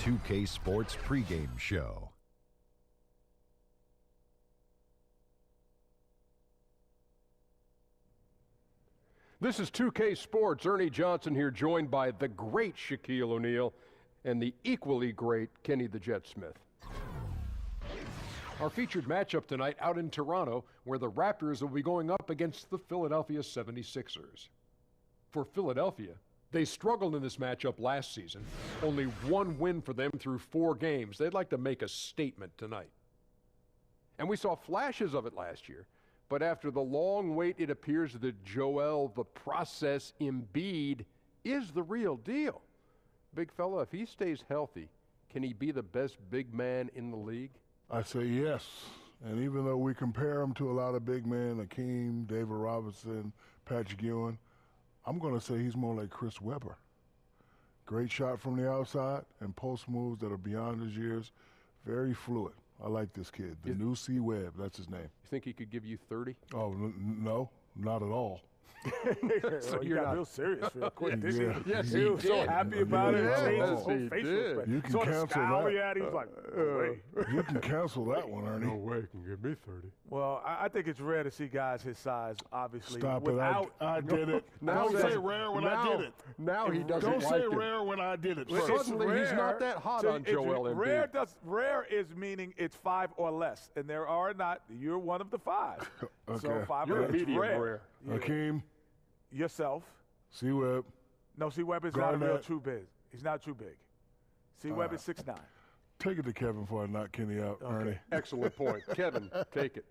2K Sports pregame show. This is 2K Sports. Ernie Johnson here, joined by the great Shaquille O'Neal and the equally great Kenny the Jet Smith. Our featured matchup tonight out in Toronto, where the Raptors will be going up against the Philadelphia 76ers. For Philadelphia, they struggled in this matchup last season. Only one win for them through 4 games. They'd like to make a statement tonight. And we saw flashes of it last year. But after the long wait, it appears that Joel the Process Embiid is the real deal. Big fella, if he stays healthy, can he be the best big man in the league? I say yes. And even though we compare him to a lot of big men, Hakeem, David Robinson, Patrick Ewing, I'm going to say he's more like Chris Webber. Great shot from the outside and post moves that are beyond his years. Very fluid. I like this kid. The new C. Webb, that's his name. You think he could give you 30? Oh, no, not at all. So you're not real serious real quick. Yes, he was so happy about it. Yeah. Changed his Yes, whole he facial did. expression. You can Sort of cancel scowl that. he had. He was like, no way. You can cancel that one, Ernie. No way, can give me 30. Well, I think it's rare to see guys his size, obviously. Stop without, it. I did it. Now Don't he say doesn't- rare when now- I did it. Now he doesn't Don't like say it. rare when I did it. It's first. Suddenly he's not that hot on it's Joel Embiid. Rare is meaning it's 5 or less, and there are not. You're one of the 5. Okay. So 5 You're or a less. medium rare. Yeah. Hakeem, Yourself. C. Webb. No, C. Webb is not real Garnett. too big. He's not too big. C. Webb is 6'9". Take it to Kevin before I knock Kenny out, Ernie. Excellent point. Kevin, take it.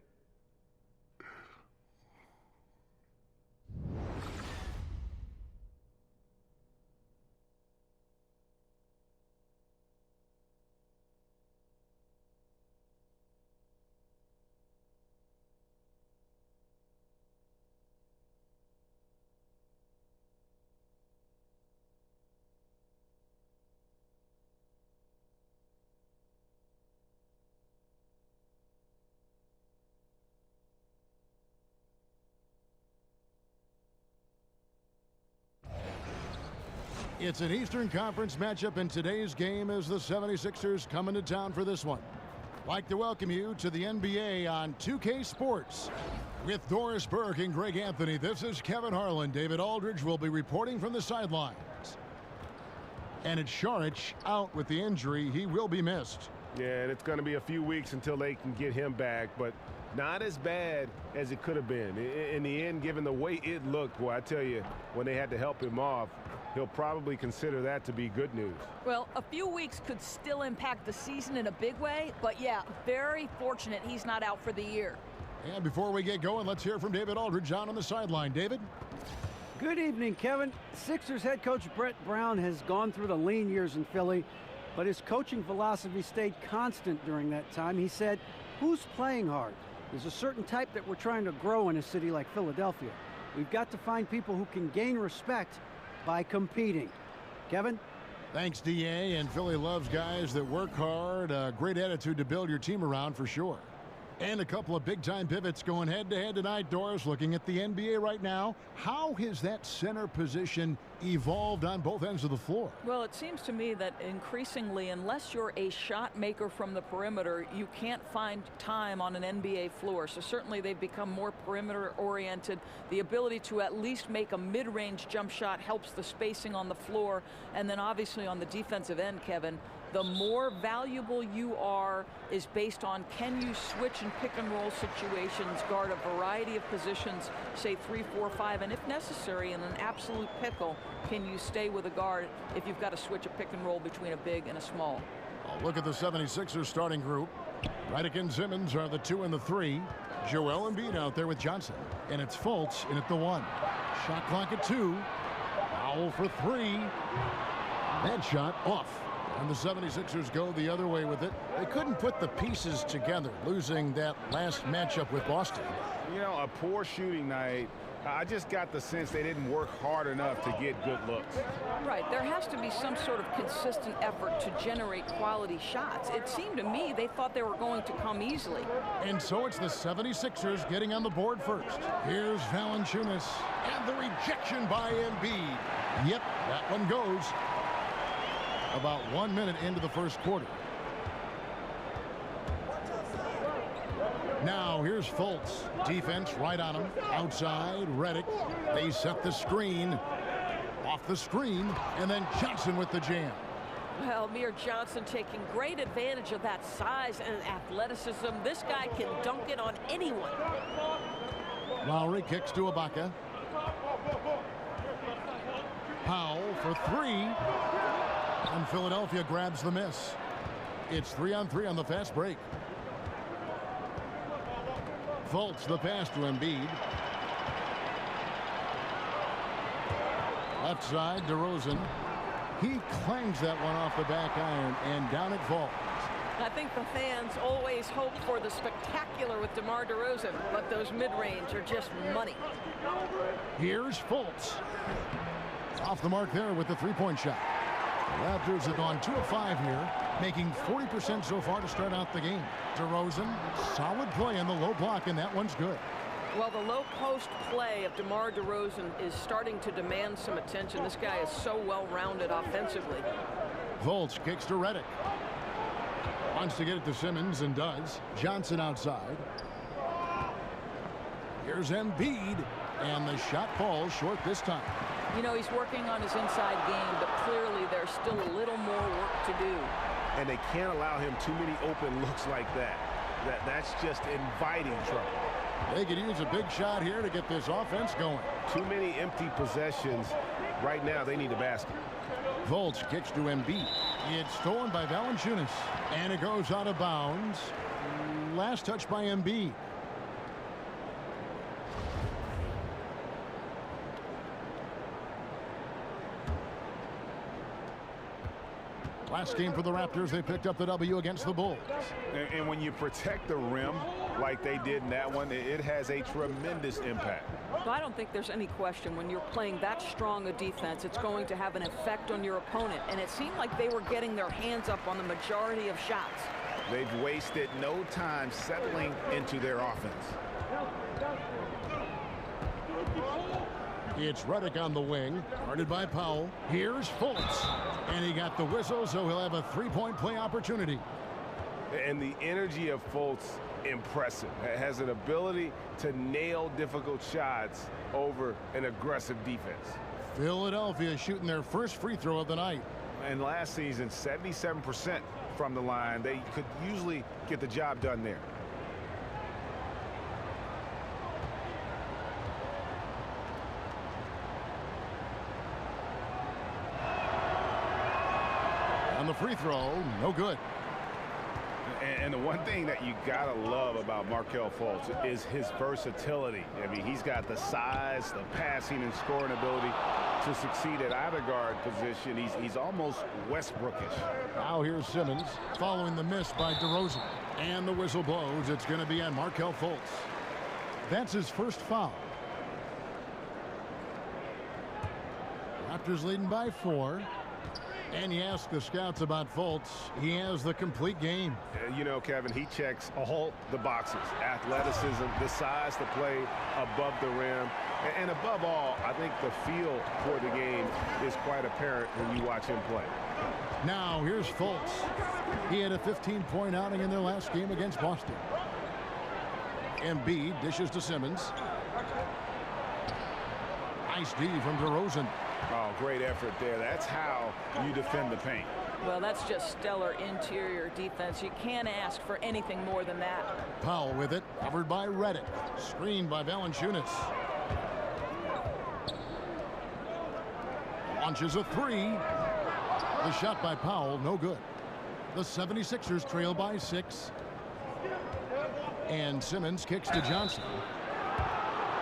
It's an Eastern Conference matchup, and today's game is the 76ers coming to town for this one. Like to welcome you to the NBA on 2K Sports. With Doris Burke and Greg Anthony, this is Kevin Harlan. David Aldridge will be reporting from the sidelines. And it's Saric out with the injury. He will be missed. Yeah, and it's going to be a few weeks until they can get him back, but not as bad as it could have been. In the end, given the way it looked, boy, I tell you, when they had to help him off, he'll probably consider that to be good news. Well, a few weeks could still impact the season in a big way, but yeah, very fortunate he's not out for the year. And before we get going, let's hear from David Aldridge out on the sideline. David? Good evening, Kevin. Sixers head coach Brett Brown has gone through the lean years in Philly, but his coaching philosophy stayed constant during that time. He said, who's playing hard? There's a certain type that we're trying to grow in a city like Philadelphia. We've got to find people who can gain respect by competing. Kevin? Thanks, D.A. And Philly loves guys that work hard. A great attitude to build your team around for sure. And a couple of big-time pivots going head-to-head tonight, Doris. Looking at the NBA right now, how has that center position evolved on both ends of the floor? Well, it seems to me that increasingly, unless you're a shot maker from the perimeter, you can't find time on an NBA floor. So certainly they've become more perimeter-oriented. The ability to at least make a mid-range jump shot helps the spacing on the floor. And then obviously on the defensive end, Kevin, the more valuable you are is based on can you switch and pick and roll situations, guard a variety of positions, say 3, 4, 5, and if necessary in an absolute pickle, can you stay with a guard if you've got to switch a pick and roll between a big and a small. Look at the 76ers starting group. Redick and Simmons are the 2 and the 3. Joel Embiid out there with Johnson. And it's Fultz in at the 1. Shot clock at 2. Foul for 3. That shot off. And the 76ers go the other way with it. They couldn't put the pieces together, losing that last matchup with Boston. You know, a poor shooting night. I just got the sense they didn't work hard enough to get good looks. Right, there has to be some sort of consistent effort to generate quality shots. It seemed to me they thought they were going to come easily. And so it's the 76ers getting on the board first. Here's Valanciunas, and the rejection by Embiid. Yep, that one goes. About 1 minute into the first quarter. Now here's Fultz. Defense right on him. Outside, Reddick. They set the screen. Off the screen, and then Johnson with the jam. Well, Amir Johnson taking great advantage of that size and athleticism. This guy can dunk it on anyone. Lowry kicks to Ibaka. Powell for three. And Philadelphia grabs the miss. It's 3-on-3 on the fast break. Fultz the pass to Embiid. Left side, DeRozan. He clangs that one off the back iron, and down it falls. I think the fans always hope for the spectacular with DeMar DeRozan, but those mid-range are just money. Here's Fultz. Off the mark there with the three-point shot. The Raptors have gone 2 of 5 here, making 40% so far to start out the game. DeRozan, solid play in the low block, and that one's good. Well, the low post play of DeMar DeRozan is starting to demand some attention. This guy is so well-rounded offensively. Fultz kicks to Reddick. Wants to get it to Simmons and does. Johnson outside. Here's Embiid, and the shot falls short this time. You know, he's working on his inside game, but clearly there's still a little more work to do. And they can't allow him too many open looks like that. That's just inviting trouble. They could use a big shot here to get this offense going. Too many empty possessions. Right now, they need a basket. Fultz kicks to Embiid. It's stolen by Valanciunas, and it goes out of bounds. Last touch by Embiid. Last game for the Raptors, they picked up the W against the Bulls. And when you protect the rim like they did in that one, it has a tremendous impact. Well, I don't think there's any question when you're playing that strong a defense, it's going to have an effect on your opponent. And it seemed like they were getting their hands up on the majority of shots. They've wasted no time settling into their offense. It's Reddick on the wing, guarded by Powell. Here's Fultz, and he got the whistle, so he'll have a three-point play opportunity. And the energy of Fultz, impressive. Has an ability to nail difficult shots over an aggressive defense. Philadelphia shooting their first free throw of the night. And last season, 77% from the line. They could usually get the job done there. On the free throw, no good. And the one thing that you gotta love about Markelle Fultz is his versatility. I mean, he's got the size, the passing and scoring ability to succeed at either guard position. He's almost Westbrookish. Now here's Simmons following the miss by DeRozan. And the whistle blows. It's going to be on Markelle Fultz. That's his first foul. Raptors leading by 4. And you ask the scouts about Fultz, he has the complete game. You know, Kevin, he checks all the boxes. Athleticism, the size to play above the rim. And above all, I think the feel for the game is quite apparent when you watch him play. Now here's Fultz. He had a 15-point outing in their last game against Boston. Embiid dishes to Simmons. Nice D from DeRozan. Oh, great effort there. That's how you defend the paint. Well, that's just stellar interior defense. You can't ask for anything more than that. Powell with it, covered by Reddick. Screened by Valanciunas. Launches a three. The shot by Powell, no good. The 76ers trail by 6. And Simmons kicks to Johnson.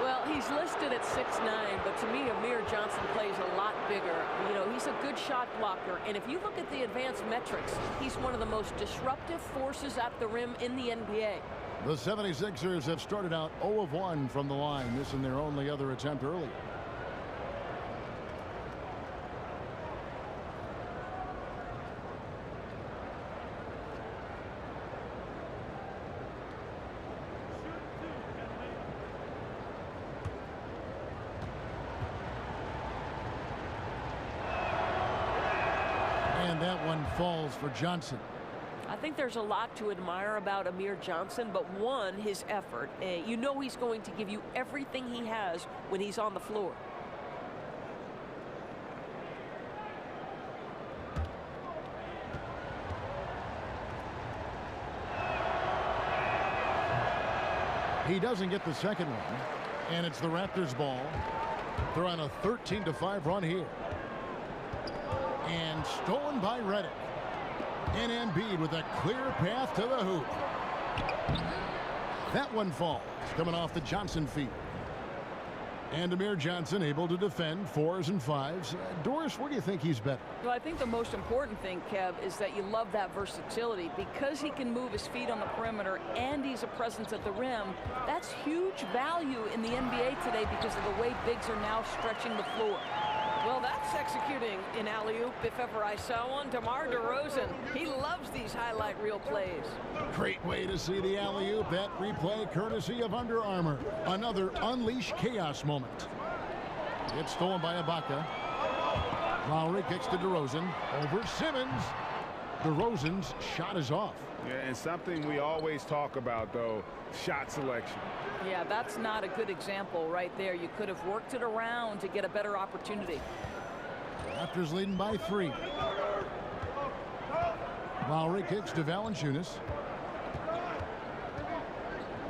Well, he's listed at 6'9", but to me, Amir Johnson plays a lot bigger. You know, he's a good shot blocker, and if you look at the advanced metrics, he's one of the most disruptive forces at the rim in the NBA. The 76ers have started out 0 of 1 from the line, missing their only other attempt early. that one falls for Johnson. I think there's a lot to admire about Amir Johnson, but one, his effort. You know he's going to give you everything he has when he's on the floor. He doesn't get the second one, and it's the Raptors ball. They're on a 13-5 run here. And stolen by Redick. And Embiid with a clear path to the hoop. That one falls, coming off the Johnson feet. And Amir Johnson able to defend 4s and 5s. Doris, where do you think he's better? Well, I think the most important thing, Kev, is that you love that versatility. Because he can move his feet on the perimeter and he's a presence at the rim, that's huge value in the NBA today because of the way bigs are now stretching the floor. Well, that's executing an alley-oop if ever I saw one. DeMar DeRozan, he loves these highlight reel plays. Great way to see the alley-oop. That replay courtesy of Under Armour. Another unleash chaos moment. It's stolen by Ibaka. Lowry kicks to DeRozan. Over Simmons. DeRozan's shot is off. Yeah, and something we always talk about, though, shot selection. Yeah, that's not a good example right there. You could have worked it around to get a better opportunity. Raptors leading by 3. Lowry kicks to Valanciunas.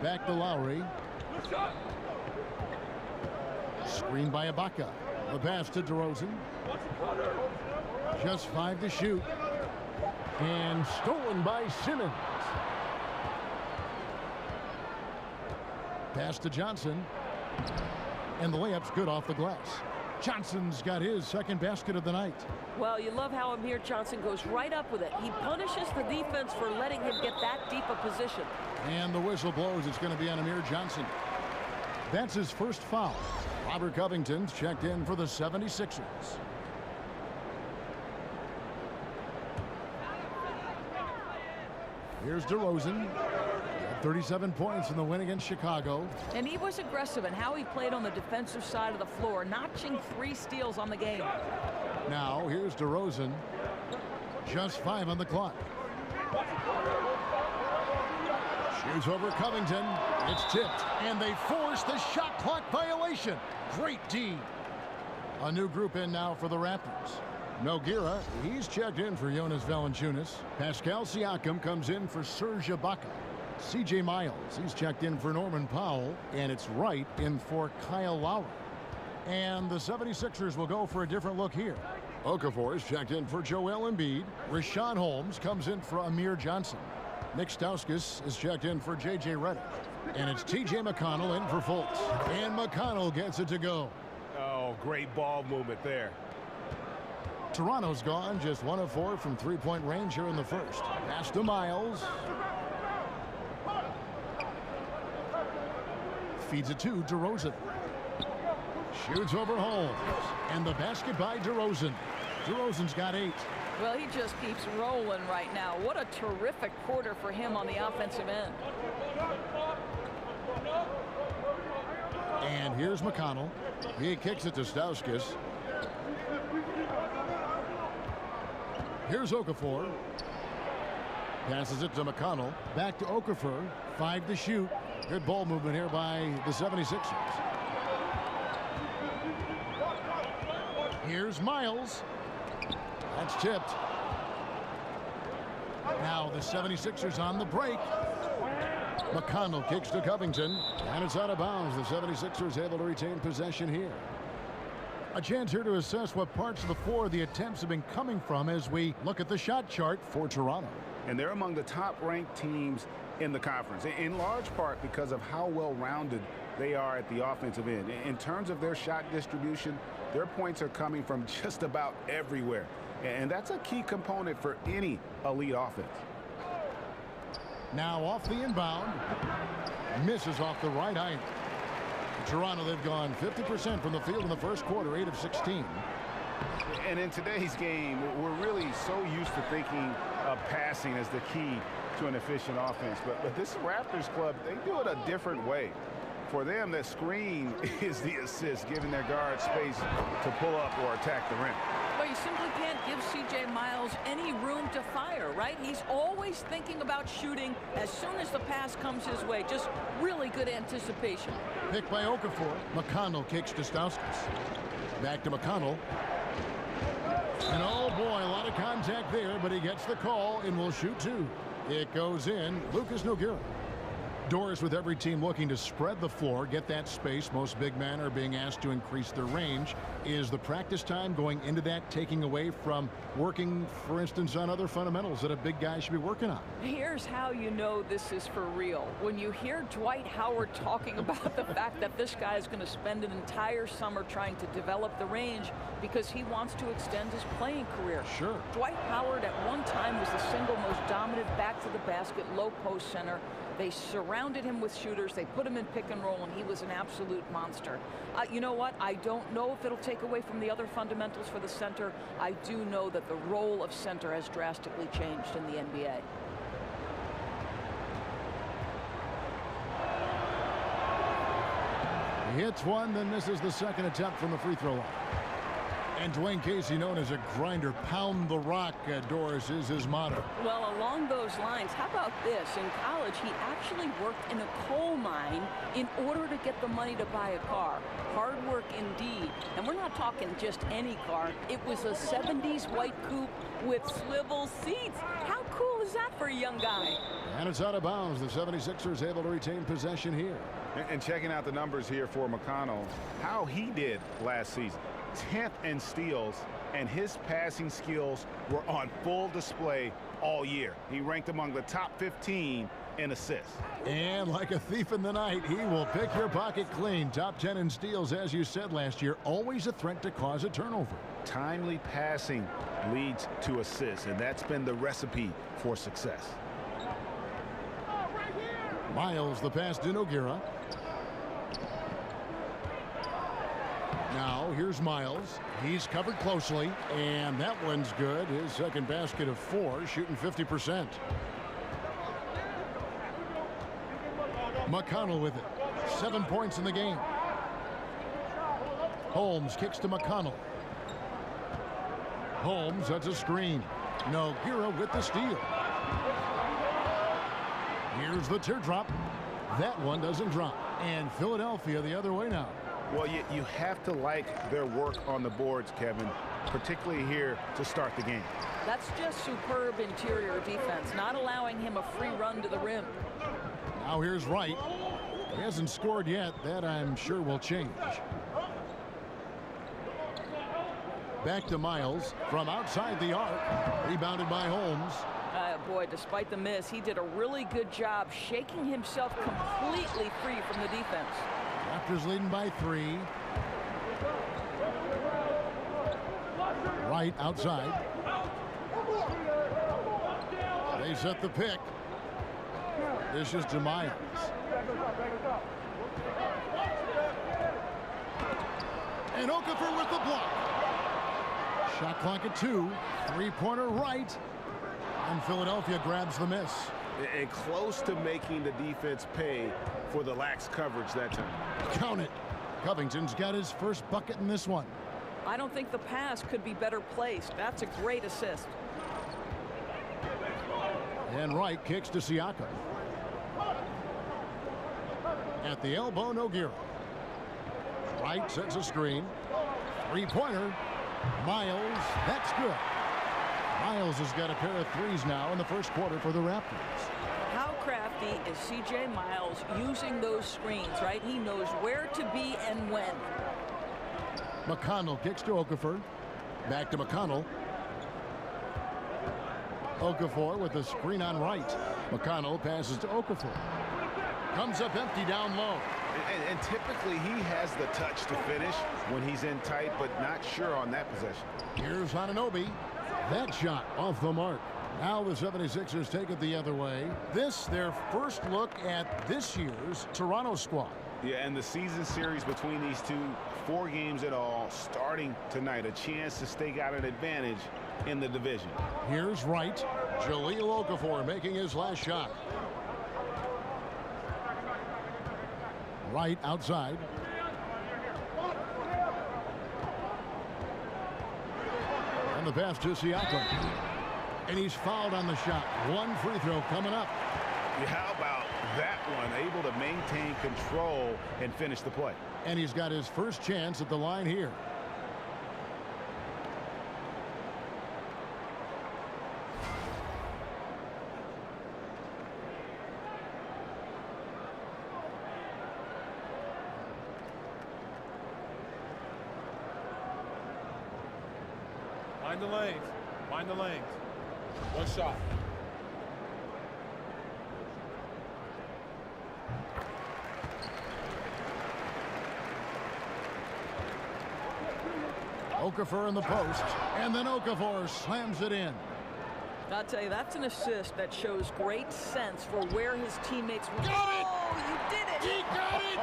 Back to Lowry. Screen by Ibaka. The pass to DeRozan. Just 5 to shoot. And stolen by Simmons. Pass to Johnson. And the layup's good off the glass. Johnson's got his second basket of the night. Well, you love how Amir Johnson goes right up with it. He punishes the defense for letting him get that deep a position. And the whistle blows. It's going to be on Amir Johnson. That's his first foul. Robert Covington's checked in for the 76ers. Here's DeRozan. 37 points in the win against Chicago. And he was aggressive in how he played on the defensive side of the floor, notching 3 steals on the game. Now, here's DeRozan. Just 5 on the clock. Shoots over Covington. It's tipped, and they force the shot clock violation. Great D. A new group in now for the Raptors. Nogueira, he's checked in for Jonas Valanciunas. Pascal Siakam comes in for Serge Ibaka. C.J. Miles, he's checked in for Norman Powell, and it's Wright in for Kyle Lowry. And the 76ers will go for a different look here. Okafor is checked in for Joel Embiid. Rashawn Holmes comes in for Amir Johnson. Nick Stauskas is checked in for J.J. Redick. And it's T.J. McConnell in for Fultz. And McConnell gets it to go. Oh, great ball movement there. Toronto's gone just 1 of 4 from three-point range here in the first. Pass to Miles. Feeds it to DeRozan. Shoots over Holmes. And the basket by DeRozan. DeRozan's got 8. Well, he just keeps rolling right now. What a terrific quarter for him on the offensive end. And here's McConnell. He kicks it to Stauskas. Here's Okafor. Passes it to McConnell. Back to Okafor. 5 to shoot. Good ball movement here by the 76ers. Here's Miles. That's tipped. Now the 76ers on the break. McConnell kicks to Covington. And it's out of bounds. The 76ers able to retain possession here. A chance here to assess what parts of the floor the attempts have been coming from as we look at the shot chart for Toronto. And they're among the top-ranked teams in the conference, in large part because of how well-rounded they are at the offensive end. In terms of their shot distribution, their points are coming from just about everywhere. And that's a key component for any elite offense. Now off the inbound. Misses off the right iron. Toronto, they've gone 50% from the field in the first quarter, 8 of 16. And in today's game, we're really so used to thinking of passing as the key to an efficient offense. But this Raptors club, they do it a different way. For them, the screen is the assist, giving their guard space to pull up or attack the rim. But you simply can't give C.J. Miles any room to fire, right? He's always thinking about shooting as soon as the pass comes his way. Just really good anticipation. Pick by Okafor. McConnell kicks to Stauskas. Back to McConnell. And oh boy, a lot of contact there, but he gets the call and will shoot two. It goes in. Lucas Nogueira. Doors with every team looking to spread the floor, get that space. Most big men are being asked to increase their range. Is the practice time going into that taking away from working, for instance, on other fundamentals that a big guy should be working on? Here's how you know this is for real. When you hear Dwight Howard talking about the fact that this guy is going to spend an entire summer trying to develop the range because he wants to extend his playing career. Sure. Dwight Howard at one time was the single most dominant back-to-the-basket low-post center. They surrounded him with shooters. They put him in pick and roll, and he was an absolute monster. You know what? I don't know if it'll take away from the other fundamentals for the center. I do know that the role of center has drastically changed in the NBA. He hits one, then misses the second attempt from the free throw line. And Dwayne Casey, known as a grinder, pound the rock, Doris, is his motto. Well, along those lines, how about this? In college, he actually worked in a coal mine in order to get the money to buy a car. Hard work indeed. And we're not talking just any car. It was a 70s white coupe with swivel seats. How cool is that for a young guy? And it's out of bounds. The 76ers able to retain possession here. And checking out the numbers here for McConnell, how he did last season. 10th in steals, and his passing skills were on full display all year. He ranked among the top 15 in assists. And like a thief in the night, he will pick your pocket clean. Top 10 in steals, as you said last year, always a threat to cause a turnover. Timely passing leads to assists, and that's been the recipe for success. Miles, the pass to Nogueira. Now, here's Miles. He's covered closely, and that one's good. His second basket of 4, shooting 50%. McConnell with it. 7 points in the game. Holmes kicks to McConnell. Holmes, that's a screen. Nogueira with the steal. Here's the teardrop. That one doesn't drop. And Philadelphia the other way now. Well, you have to like their work on the boards, Kevin, particularly here to start the game. That's just superb interior defense, not allowing him a free run to the rim. Now here's Wright. He hasn't scored yet. That, I'm sure, will change. Back to Miles from outside the arc. Rebounded by Holmes. Boy, despite the miss, he did a really good job shaking himself completely free from the defense. Raptors leading by 3. Wright outside. They set the pick. This is to Miles. And Okafor with the block. Shot clock at 2. Three-pointer right. And Philadelphia grabs the miss. And close to making the defense pay for the lax coverage that time. Count it. Covington's got his first bucket in this one. I don't think the pass could be better placed. That's a great assist. And Wright kicks to Siakam. At the elbow, Nogueira. Wright sets a screen. Three-pointer. Miles, that's good. Miles has got a pair of threes now in the first quarter for the Raptors. How crafty is C.J. Miles using those screens, right? He knows where to be and when. McConnell kicks to Okafor. Back to McConnell. Okafor with the screen on Wright. McConnell passes to Okafor. Comes up empty down low. And typically he has the touch to finish when he's in tight, but not sure on that possession. Here's Anunoby. That shot off the mark. Now the 76ers take it the other way. This, their first look at this year's Toronto squad. Yeah, and the season series between these two, 4 games in all, starting tonight. A chance to stake out an advantage in the division. Here's Wright. Jahlil Okafor making his last shot. Wright outside. And the pass to Siakam. And he's fouled on the shot. One free throw coming up. Yeah, how about that one? Able to maintain control and finish the play. And he's got his first chance at the line here. Mind the lanes. Mind the lanes. One shot. Okafor in the post. And then Okafor slams it in. I'll tell you, that's an assist that shows great sense for where his teammates were. Got it! Oh, you did it! He got it!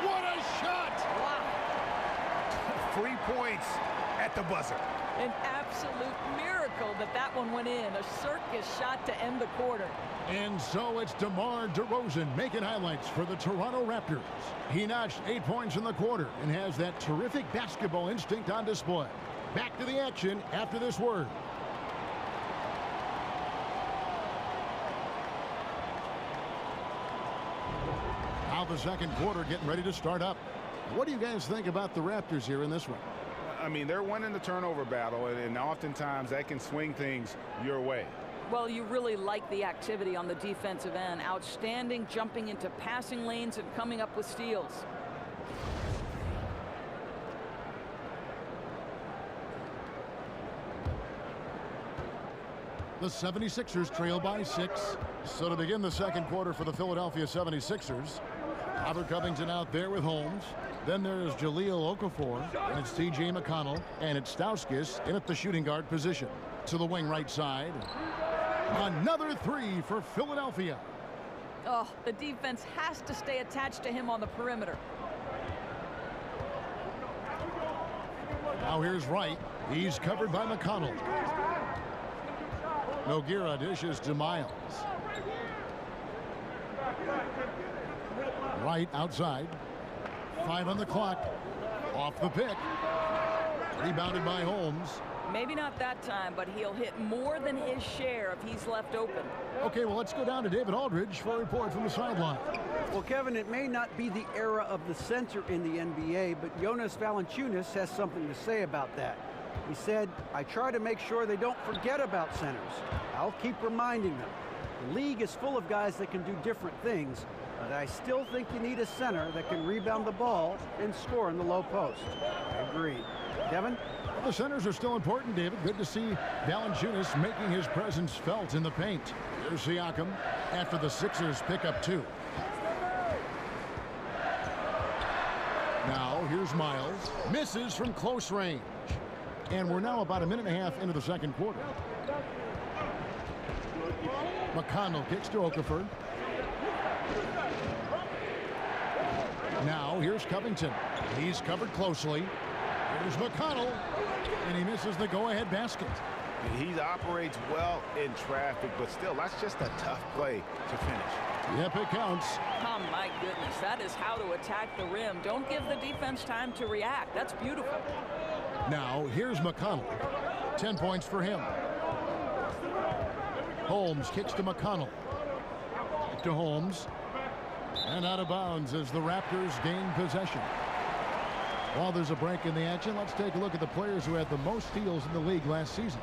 What a shot! Wow. 3 points at the buzzer. An absolute miracle that that one went in. A circus shot to end the quarter. And so it's DeMar DeRozan making highlights for the Toronto Raptors. He notched 8 points in the quarter and has that terrific basketball instinct on display. Back to the action after this word. Now the second quarter getting ready to start up. What do you guys think about the Raptors here in this one? I mean, they're winning the turnover battle, and oftentimes that can swing things your way. Well, you really like the activity on the defensive end. Outstanding, jumping into passing lanes and coming up with steals. The 76ers trail by 6. So to begin the second quarter for the Philadelphia 76ers, Robert Covington out there with Holmes. Then there's Jahlil Okafor, and it's T.J. McConnell, and it's Stauskas in at the shooting guard position. To the wing right side. Another three for Philadelphia. Oh, the defense has to stay attached to him on the perimeter. Now here's Wright. He's covered by McConnell. Nogueira dishes to Miles. Wright outside. 5 on the clock. Off the pick. Rebounded by Holmes. Maybe not that time, but he'll hit more than his share if he's left open. Okay, well, let's go down to David Aldridge for a report from the sideline. Well, Kevin, it may not be the era of the center in the NBA, but Jonas Valanciunas has something to say about that. He said, "I try to make sure they don't forget about centers. I'll keep reminding them. The league is full of guys that can do different things, but I still think you need a center that can rebound the ball and score in the low post." I agree. Kevin? The centers are still important, David. Good to see Valanciunas making his presence felt in the paint. Here's Siakam after the Sixers pick up 2. Now here's Miles. Misses from close range. And we're now about a minute and a half into the second quarter. McConnell kicks to Okafor. Now here's Covington. He's covered closely. Here's McConnell. And he misses the go-ahead basket. He operates well in traffic, but still, that's just a tough play to finish. Yep, it counts. Oh, my goodness. That is how to attack the rim. Don't give the defense time to react. That's beautiful. Now, here's McConnell. 10 points for him. Holmes kicks to McConnell. Back to Holmes. And out of bounds as the Raptors gain possession. While there's a break in the action, let's take a look at the players who had the most steals in the league last season.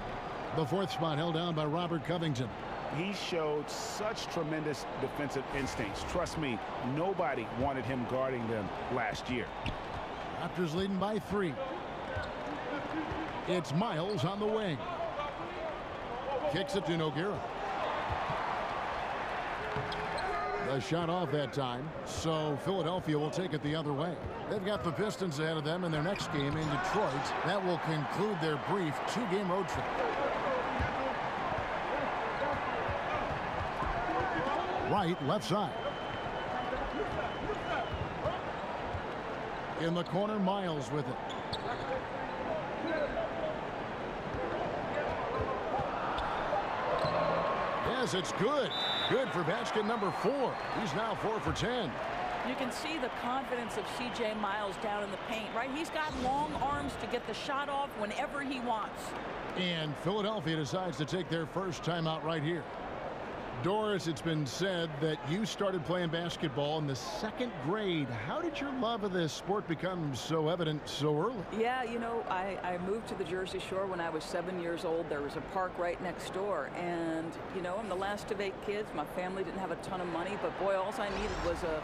The 4th spot held down by Robert Covington. He showed such tremendous defensive instincts. Trust me, nobody wanted him guarding them last year. Raptors leading by 3. It's Miles on the wing. Kicks it to Nogueira. The shot off that time, so Philadelphia will take it the other way. They've got the Pistons ahead of them in their next game in Detroit. That will conclude their brief 2-game road trip. Right, left side. In the corner, Miles with it. Yes, it's good. Good for basket number 4. He's now 4 for 10. You can see the confidence of C.J. Miles down in the paint, right? He's got long arms to get the shot off whenever he wants. And Philadelphia decides to take their first timeout right here. Doris, it's been said that you started playing basketball in the 2nd grade. How did your love of this sport become so evident so early? Yeah, you know, I moved to the Jersey Shore when I was 7 years old. There was a park right next door. And, you know, I'm the last of 8 kids. My family didn't have a ton of money. But, boy, all I needed was a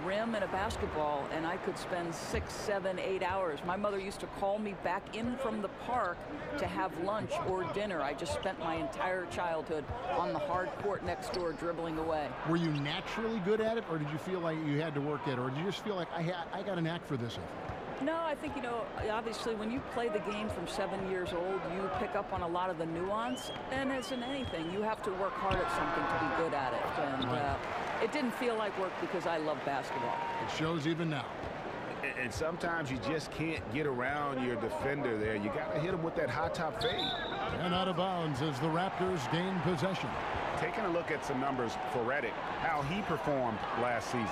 rim and a basketball. And I could spend 6, 7, 8 hours. My mother used to call me back in from the park to have lunch or dinner. I just spent my entire childhood on the hard court next door dribbling away. Were you naturally good at it, or did you feel like you had to work at it, or did you just feel like I got a knack for this? No, I think, you know, obviously when you play the game from 7 years old, you pick up on a lot of the nuance. And as in anything, you have to work hard at something to be good at it. And it didn't feel like work because I love basketball. It shows even now. And sometimes you just can't get around your defender there. You got to hit him with that high top fade. And out of bounds as the Raptors gain possession. Taking a look at some numbers for Redick, how he performed last season.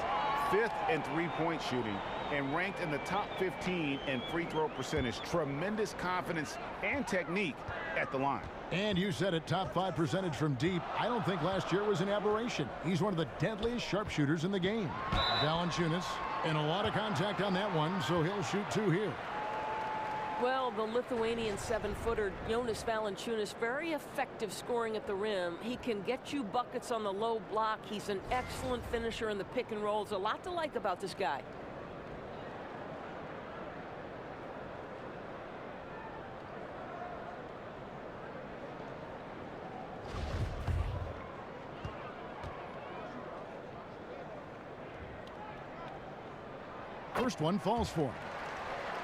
5th in three-point shooting and ranked in the top 15 in free throw percentage. Tremendous confidence and technique at the line. And you said it, top 5 percentage from deep. I don't think last year was an aberration. He's one of the deadliest sharpshooters in the game. Valanciunas, and a lot of contact on that one, so he'll shoot 2 here. Well, the Lithuanian 7-footer Jonas Valanciunas, very effective scoring at the rim. He can get you buckets on the low block. He's an excellent finisher in the pick and rolls. A lot to like about this guy. First one falls for him.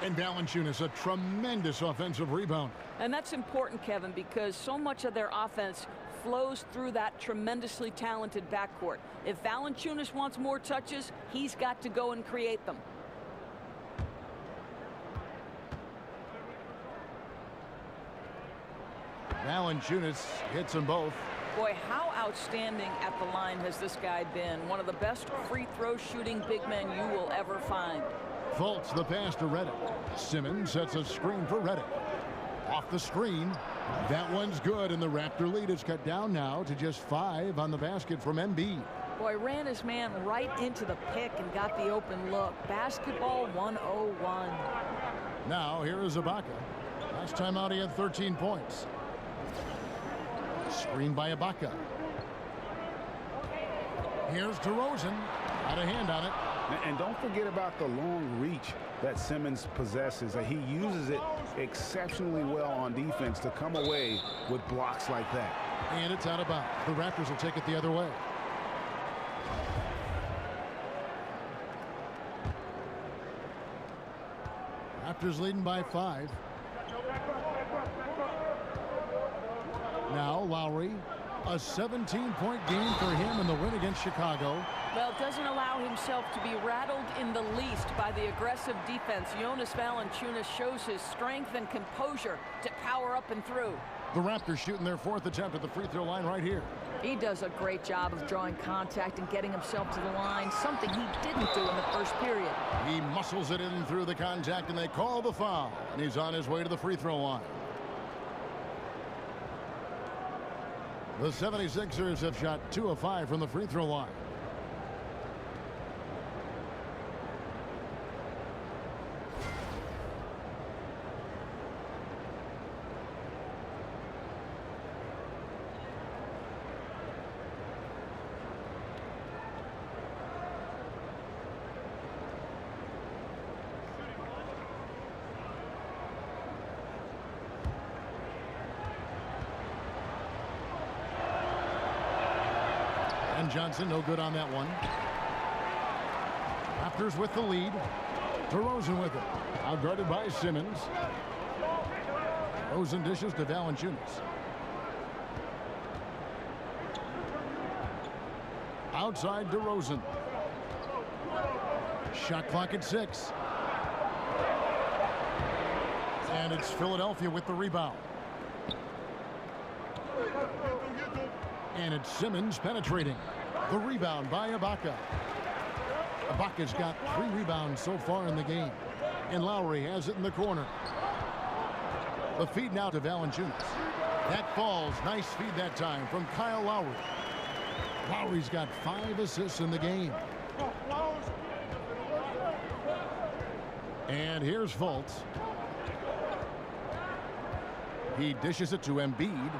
And Valanciunas, a tremendous offensive rebound. And that's important, Kevin, because so much of their offense flows through that tremendously talented backcourt. If Valanciunas wants more touches, he's got to go and create them. Valanciunas hits them both. Boy, how outstanding at the line has this guy been. One of the best free throw shooting big men you will ever find. Fultz the pass to Redick. Simmons sets a screen for Redick. Off the screen. That one's good, and the Raptor lead is cut down now to just 5 on the basket from Embiid. Boy, ran his man right into the pick and got the open look. Basketball 101. Now here is Ibaka. Last time out he had 13 points. Screen by Ibaka. Here's DeRozan. Got a hand on it. And don't forget about the long reach that Simmons possesses. He uses it exceptionally well on defense to come away with blocks like that. And it's out of bounds. The Raptors will take it the other way. Raptors leading by 5. Now Lowry, a 17-point game for him in the win against Chicago. Well, doesn't allow himself to be rattled in the least by the aggressive defense. Jonas Valanciunas shows his strength and composure to power up and through. The Raptors shooting their 4th attempt at the free throw line right here. He does a great job of drawing contact and getting himself to the line, something he didn't do in the first period. He muscles it in through the contact, and they call the foul. And he's on his way to the free throw line. The 76ers have shot 2 of 5 from the free throw line. Johnson, no good on that one. Raptors with the lead. DeRozan with it. Outguarded by Simmons. DeRozan dishes to Valanciunas. Outside DeRozan. Shot clock at 6. And it's Philadelphia with the rebound. And it's Simmons penetrating. The rebound by Ibaka. Ibaka's got 3 rebounds so far in the game. And Lowry has it in the corner. The feed now to Valanciunas. That falls. Nice feed that time from Kyle Lowry. Lowry's got 5 assists in the game. And here's Fultz. He dishes it to Embiid.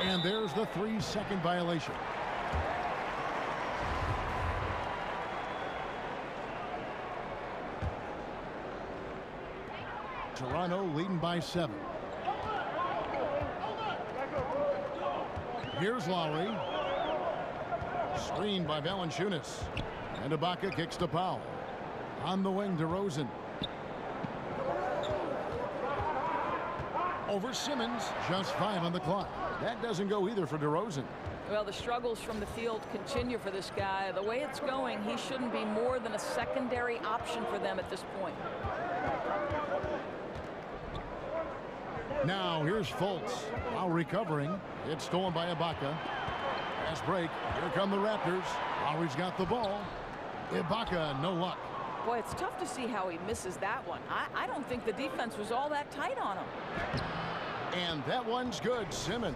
And there's the 3-second violation. Toronto leading by 7. Here's Lowry. Screened by Valanciunas. And Ibaka kicks to Powell. On the wing, DeRozan. Over Simmons. Just 5 on the clock. That doesn't go either for DeRozan. Well, the struggles from the field continue for this guy. The way it's going, he shouldn't be more than a secondary option for them at this point. Now here's Fultz. Now recovering. It's stolen by Ibaka. Fast break. Here come the Raptors. Lowry's got the ball. Ibaka, no luck. Boy, it's tough to see how he misses that one. I don't think the defense was all that tight on him. And that one's good. Simmons.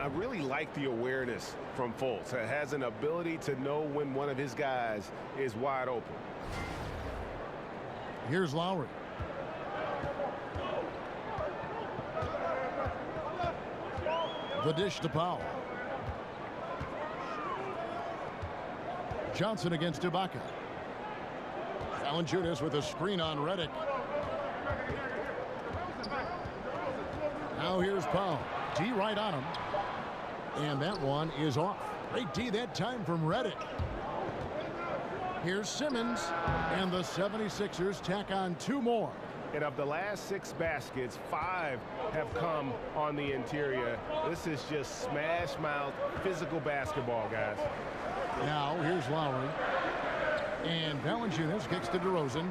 I really like the awareness from Fultz. He has an ability to know when one of his guys is wide open. Here's Lowry. The dish to Powell. Johnson against Ibaka. Valanciunas with a screen on Redick. Now here's Powell. D right on him. And that one is off. Great D that time from Redick. Here's Simmons. And the 76ers tack on 2 more. And of the last 6 baskets, 5 have come on the interior. This is just smash mouth physical basketball, guys. Now here's Lowry. And Valanciunas kicks to DeRozan.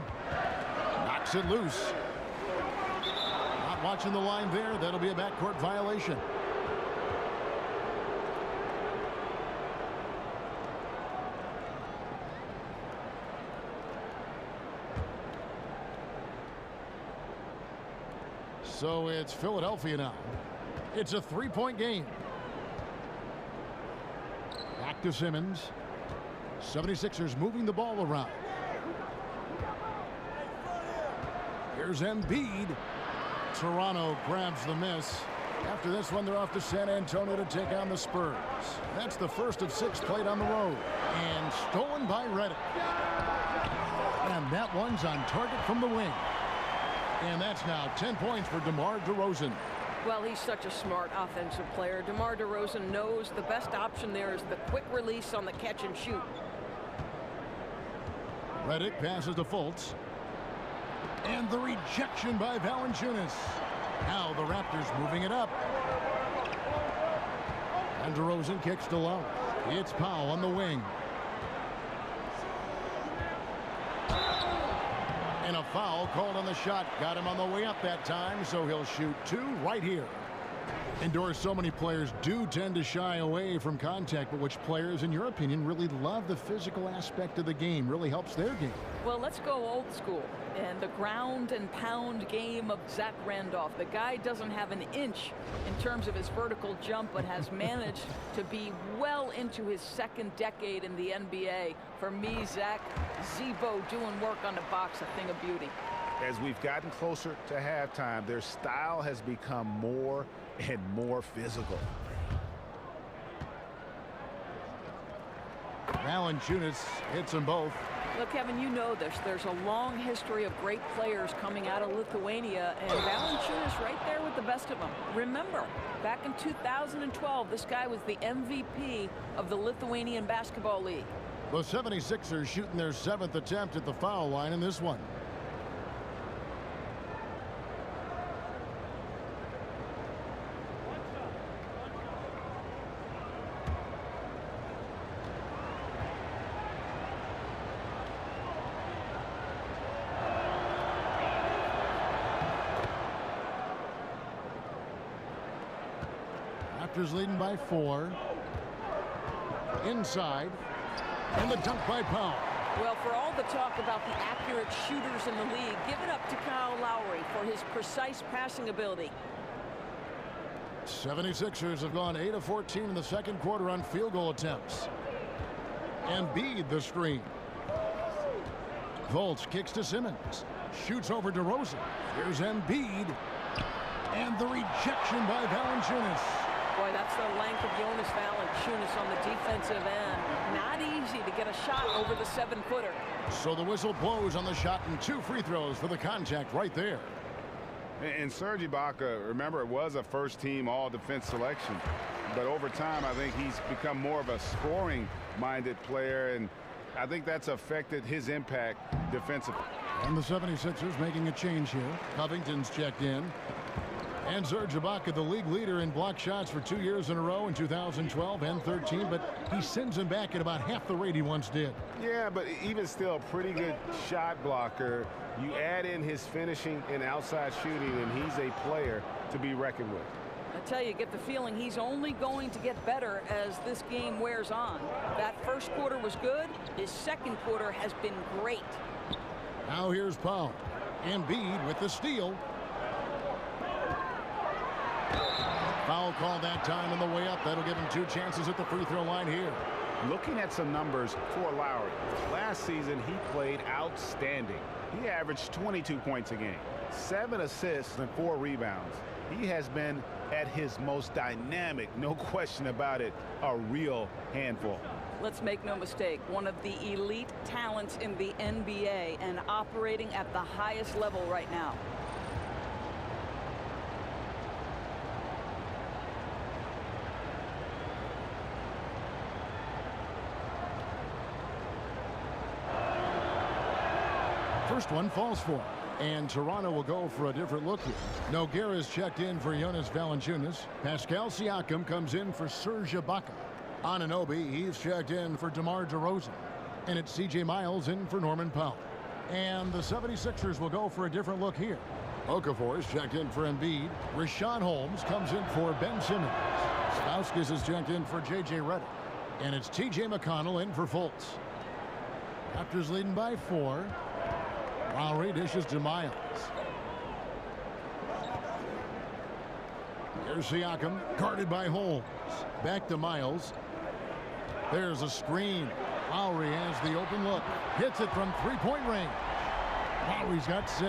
Knocks it loose. Not watching the line there. That'll be a backcourt violation. So it's Philadelphia now. It's a 3-point game. Back to Simmons. 76ers moving the ball around. Here's Embiid. Toronto grabs the miss. After this one, they're off to San Antonio to take on the Spurs. That's the first of 6 played on the road. And stolen by Redick. And that one's on target from the wing. And that's now 10 points for DeMar DeRozan. Well, he's such a smart offensive player. DeMar DeRozan knows the best option there is the quick release on the catch and shoot. Redick passes to Fultz. And the rejection by Valanciunas. Now the Raptors moving it up. And DeRozan kicks to Lowry. It's Powell on the wing. And a foul called on the shot. Got him on the way up that time, so he'll shoot 2 right here. Indoors, so many players do tend to shy away from contact, but which players, in your opinion, really love the physical aspect of the game, really helps their game? Well, let's go old school. And the ground and pound game of Zach Randolph. The guy doesn't have an inch in terms of his vertical jump, but has managed to be well into his 2nd decade in the NBA. For me, Zach, Zebo doing work on the box, a thing of beauty. As we've gotten closer to halftime, their style has become more and more physical. Valanciunas hits them both. Look, Kevin, you know this. There's a long history of great players coming out of Lithuania, and Valanciunas right there with the best of them. Remember, back in 2012, this guy was the MVP of the Lithuanian Basketball League. The 76ers shooting their 7th attempt at the foul line in this one. Raptors leading by 4. Inside. And the dunk by Powell. Well, for all the talk about the accurate shooters in the league, give it up to Kyle Lowry for his precise passing ability. 76ers have gone 8 of 14 in the second quarter on field goal attempts. Embiid the screen. Fultz kicks to Simmons. Shoots over DeRozan. Here's Embiid. And the rejection by Valanciunas. Boy, that's the length of Jonas Valanciunas on the defensive end. Not easy to get a shot over the 7-footer. So the whistle blows on the shot and 2 free throws for the contact right there. And Serge Ibaka, remember, it was a first-team all-defense selection. But over time, I think he's become more of a scoring-minded player, and I think that's affected his impact defensively. And the 76ers making a change here. Covington's checked in. And Serge Ibaka, the league leader in block shots for 2 years in a row in 2012 and 13, but he sends them back at about half the rate he once did. Yeah, but even still, a pretty good shot blocker. You add in his finishing and outside shooting, and he's a player to be reckoned with. I tell you, get the feeling he's only going to get better as this game wears on. That first quarter was good. His second quarter has been great. Now here's Powell. Embiid with the steal. Foul call that time on the way up. That'll give him 2 chances at the free throw line here. Looking at some numbers for Lowry. Last season, he played outstanding. He averaged 22 points a game, 7 assists and 4 rebounds. He has been at his most dynamic, no question about it, a real handful. Let's make no mistake, one of the elite talents in the NBA and operating at the highest level right now. First one falls for him. And Toronto will go for a different look here. Nogueira's checked in for Jonas Valanciunas. Pascal Siakam comes in for Serge Ibaka. Anunoby, he's checked in for DeMar DeRozan. And it's C.J. Miles in for Norman Powell. And the 76ers will go for a different look here. Okafor is checked in for Embiid. Richaun Holmes comes in for Ben Simmons. Stauskas is checked in for J.J. Redick. And it's T.J. McConnell in for Fultz. Raptors leading by 4. Lowry dishes to Miles. Here's Siakam, guarded by Holmes. Back to Miles. There's a screen. Lowry has the open look. Hits it from 3-point range. Lowry's got 6.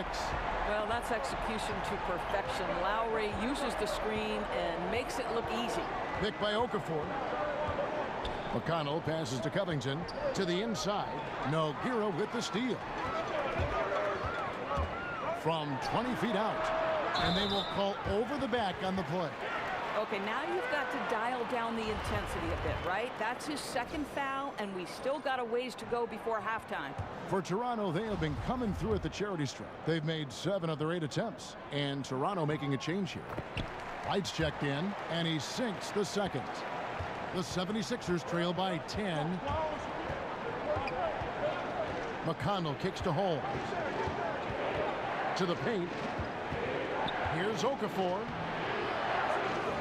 Well, that's execution to perfection. Lowry uses the screen and makes it look easy. Picked by Okafor. McConnell passes to Covington. To the inside. Nogueira with the steal. From 20 feet out. And they will call over the back on the play. Okay, now you've got to dial down the intensity a bit, right? That's his second foul, and we still got a ways to go before halftime. For Toronto, they have been coming through at the charity stripe. They've made 7 of their 8 attempts. And Toronto making a change here. Lights checked in, and he sinks the second. The 76ers trail by 10. McConnell kicks to Holmes. To the paint. Here's Okafor.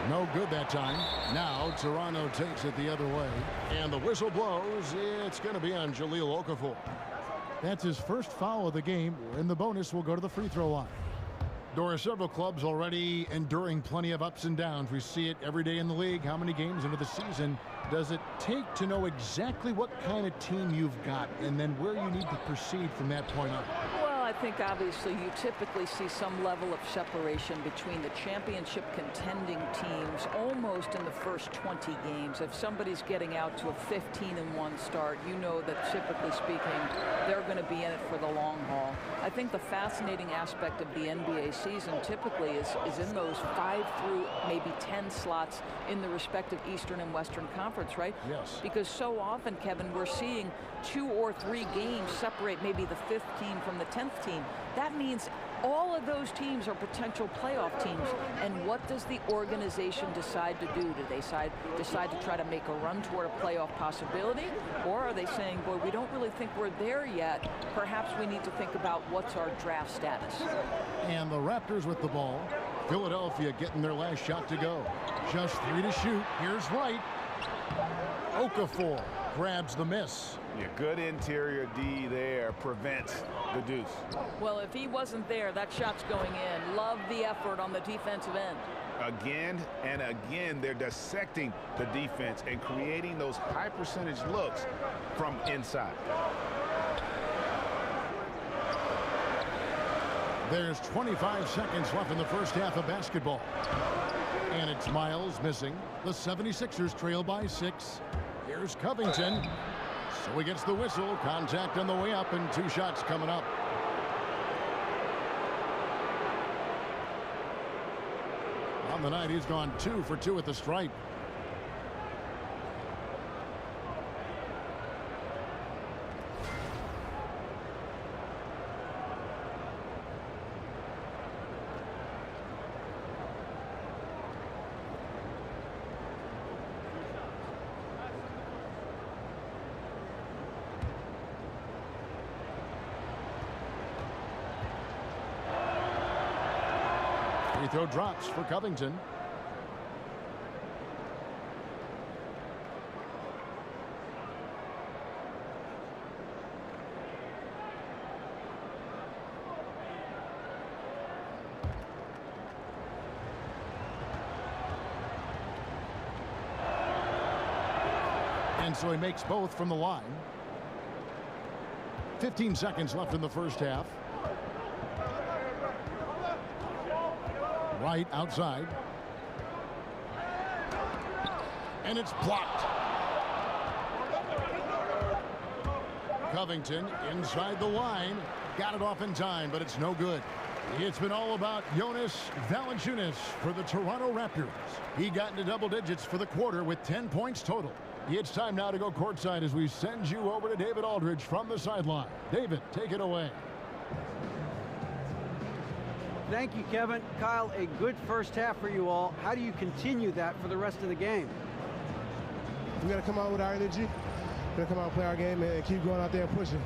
No good that time. Now Toronto takes it the other way. And the whistle blows. It's going to be on Jahlil Okafor. That's his first foul of the game, and the bonus will go to the free throw line. There are several clubs already enduring plenty of ups and downs. We see it every day in the league. How many games into the season does it take to know exactly what kind of team you've got and then where you need to proceed from that point on? I think obviously you typically see some level of separation between the championship contending teams almost in the first 20 games. If somebody's getting out to a 15-1 start, you know that typically speaking, they're going to be in it for the long haul. I think the fascinating aspect of the NBA season typically is in those 5 through maybe 10 slots in the respective Eastern and Western Conference, right? Yes. Because so often, Kevin, we're seeing 2 or 3 games separate maybe the 5th team from the 10th team. That means all of those teams are potential playoff teams. And what does the organization decide to do? Do they decide to try to make a run toward a playoff possibility? Or are they saying, boy, we don't really think we're there yet. Perhaps we need to think about what's our draft status. And the Raptors with the ball. Philadelphia getting their last shot to go. Just 3 to shoot. Here's Wright. Okafor grabs the miss. Yeah, good interior D there prevents the deuce. Well, if he wasn't there, that shot's going in. Love the effort on the defensive end. Again and again, they're dissecting the defense and creating those high percentage looks from inside. There's 25 seconds left in the first half of basketball. And it's Miles missing. The 76ers trail by 6. Here's Covington. So he gets the whistle. Contact on the way up and 2 shots coming up. On the night, he's gone 2 for 2 at the stripe. Free throw drops for Covington. And so he makes both from the line. 15 seconds left in the first half. Right outside. And it's blocked. Covington inside the line. Got it off in time, but it's no good. It's been all about Jonas Valanciunas for the Toronto Raptors. He got into double digits for the quarter with 10 points total. It's time now to go courtside as we send you over to David Aldridge from the sideline. David, take it away. Thank you, Kevin. Kyle, a good first half for you all. How do you continue that for the rest of the game? We got to come out with our energy. We got to come out and play our game and keep going out there and pushing.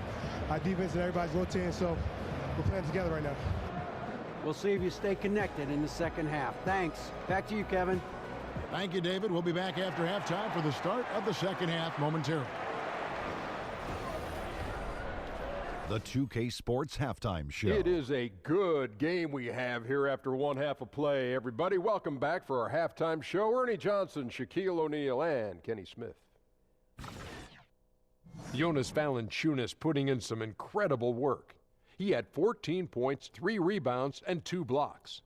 Our defense and everybody's rotating, so we're playing together right now. We'll see if you stay connected in the second half. Thanks. Back to you, Kevin. Thank you, David. We'll be back after halftime for the start of the second half momentarily. The 2K Sports Halftime Show. It is a good game we have here after one half of play. Everybody, welcome back for our halftime show. Ernie Johnson, Shaquille O'Neal, and Kenny Smith. Jonas Valanciunas putting in some incredible work. He had 14 points, 3 rebounds, and 2 blocks.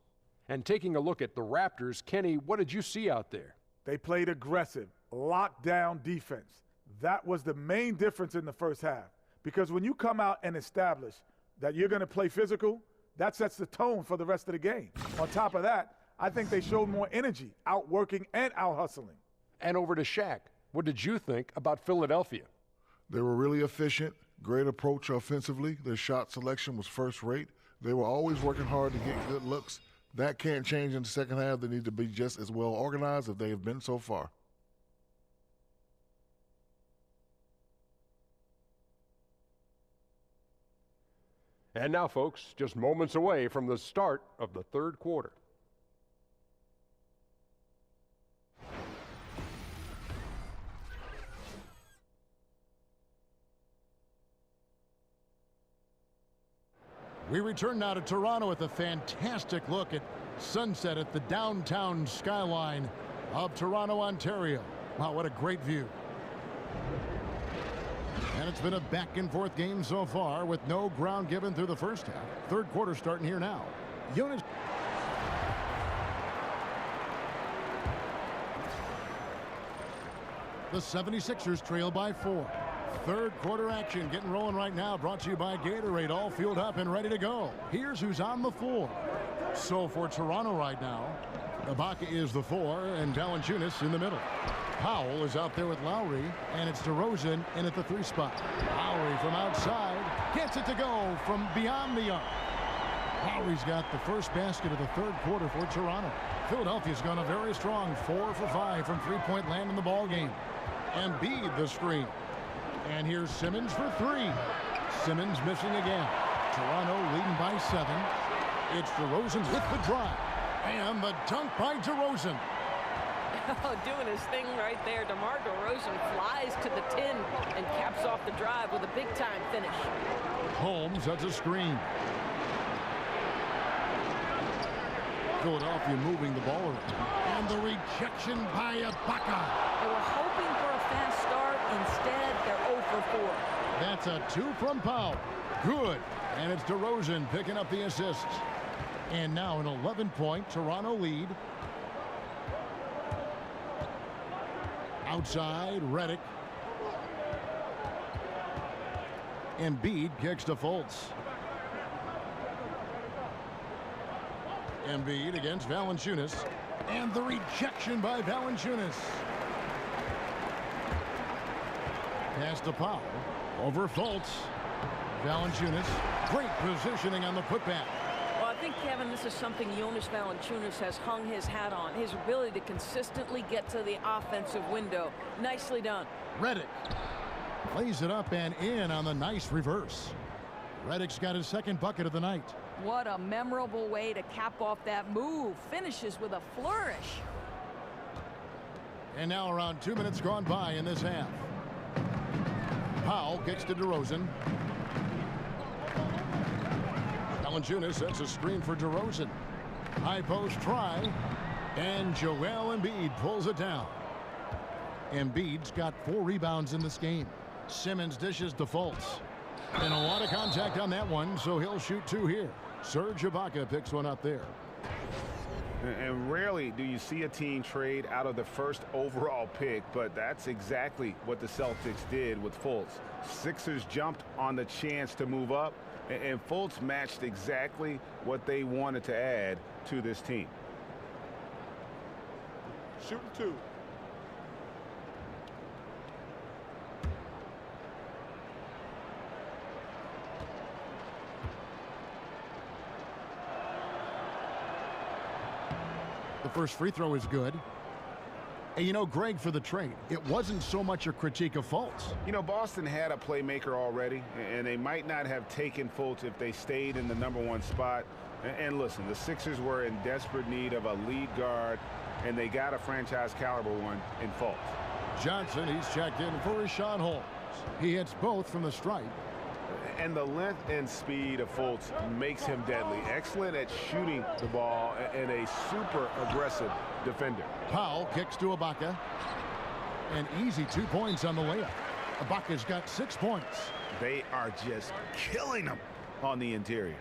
And taking a look at the Raptors, Kenny, what did you see out there? They played aggressive, lockdown defense. That was the main difference in the first half. Because when you come out and establish that you're going to play physical, that sets the tone for the rest of the game. On top of that, I think they showed more energy, outworking and out-hustling. And over to Shaq. What did you think about Philadelphia? They were really efficient, great approach offensively. Their shot selection was first rate. They were always working hard to get good looks. That can't change in the second half. They need to be just as well organized as they have been so far. And now, folks, just moments away from the start of the third quarter. We return now to Toronto with a fantastic look at sunset at the downtown skyline of Toronto, Ontario. Wow, what a great view. And it's been a back-and-forth game so far with no ground given through the first half. Third quarter starting here now. Jonas. The 76ers trail by 4. Third quarter action getting rolling right now, brought to you by Gatorade, all fueled up and ready to go. Here's who's on the floor. So for Toronto right now, Ibaka is the 4 and Valanciunas in the middle. Powell is out there with Lowry, and it's DeRozan in at the 3 spot. Lowry from outside gets it to go from beyond the arc. Lowry's got the first basket of the third quarter for Toronto. Philadelphia's gone a very strong 4 for 5 from three-point land in the ball game. Embiid the screen. And here's Simmons for 3. Simmons missing again. Toronto leading by 7. It's DeRozan with the drive. And the dunk by DeRozan. Oh, doing his thing right there. DeMar DeRozan flies to the 10 and caps off the drive with a big-time finish. Holmes sets a screen. Philadelphia moving the ball around. And the rejection by Ibaka. They were hoping for a fast start. Instead, they're 0 for 4. That's a 2 from Powell. Good. And it's DeRozan picking up the assist. And now an 11-point Toronto lead. Outside, Redick. Embiid kicks to Fultz. Embiid against Valanciunas. And the rejection by Valanciunas. Pass to Powell. Over Fultz. Valanciunas. Great positioning on the putback. Well, I think, Kevin, this is something Jonas Valanciunas has hung his hat on. His ability to consistently get to the offensive window. Nicely done. Redick plays it up and in on the nice reverse. Redick's got his second bucket of the night. What a memorable way to cap off that move. Finishes with a flourish. And now around 2 minutes gone by in this half. Powell kicks to DeRozan. Valanciunas sets a screen for DeRozan. High post try. And Joel Embiid pulls it down. Embiid's got 4 rebounds in this game. Simmons dishes to Fultz. And a lot of contact on that one, so he'll shoot 2 here. Serge Ibaka picks one up there. And rarely do you see a team trade out of the first overall pick, but that's exactly what the Celtics did with Fultz. Sixers jumped on the chance to move up, and Fultz matched exactly what they wanted to add to this team. Shooting 2. The first free throw is good. And you know, Greg, for the trade, it wasn't so much a critique of Fultz. You know, Boston had a playmaker already, and they might not have taken Fultz if they stayed in the #1 spot. And listen, the Sixers were in desperate need of a lead guard, and they got a franchise caliber one in Fultz. Johnson, he's checked in for Rashawn Holmes. He hits both from the stripe. And the length and speed of Fultz makes him deadly. Excellent at shooting the ball and a super aggressive defender. Powell kicks to Ibaka. An easy 2 points on the layup. Ibaka's got 6 points. They are just killing them on the interior.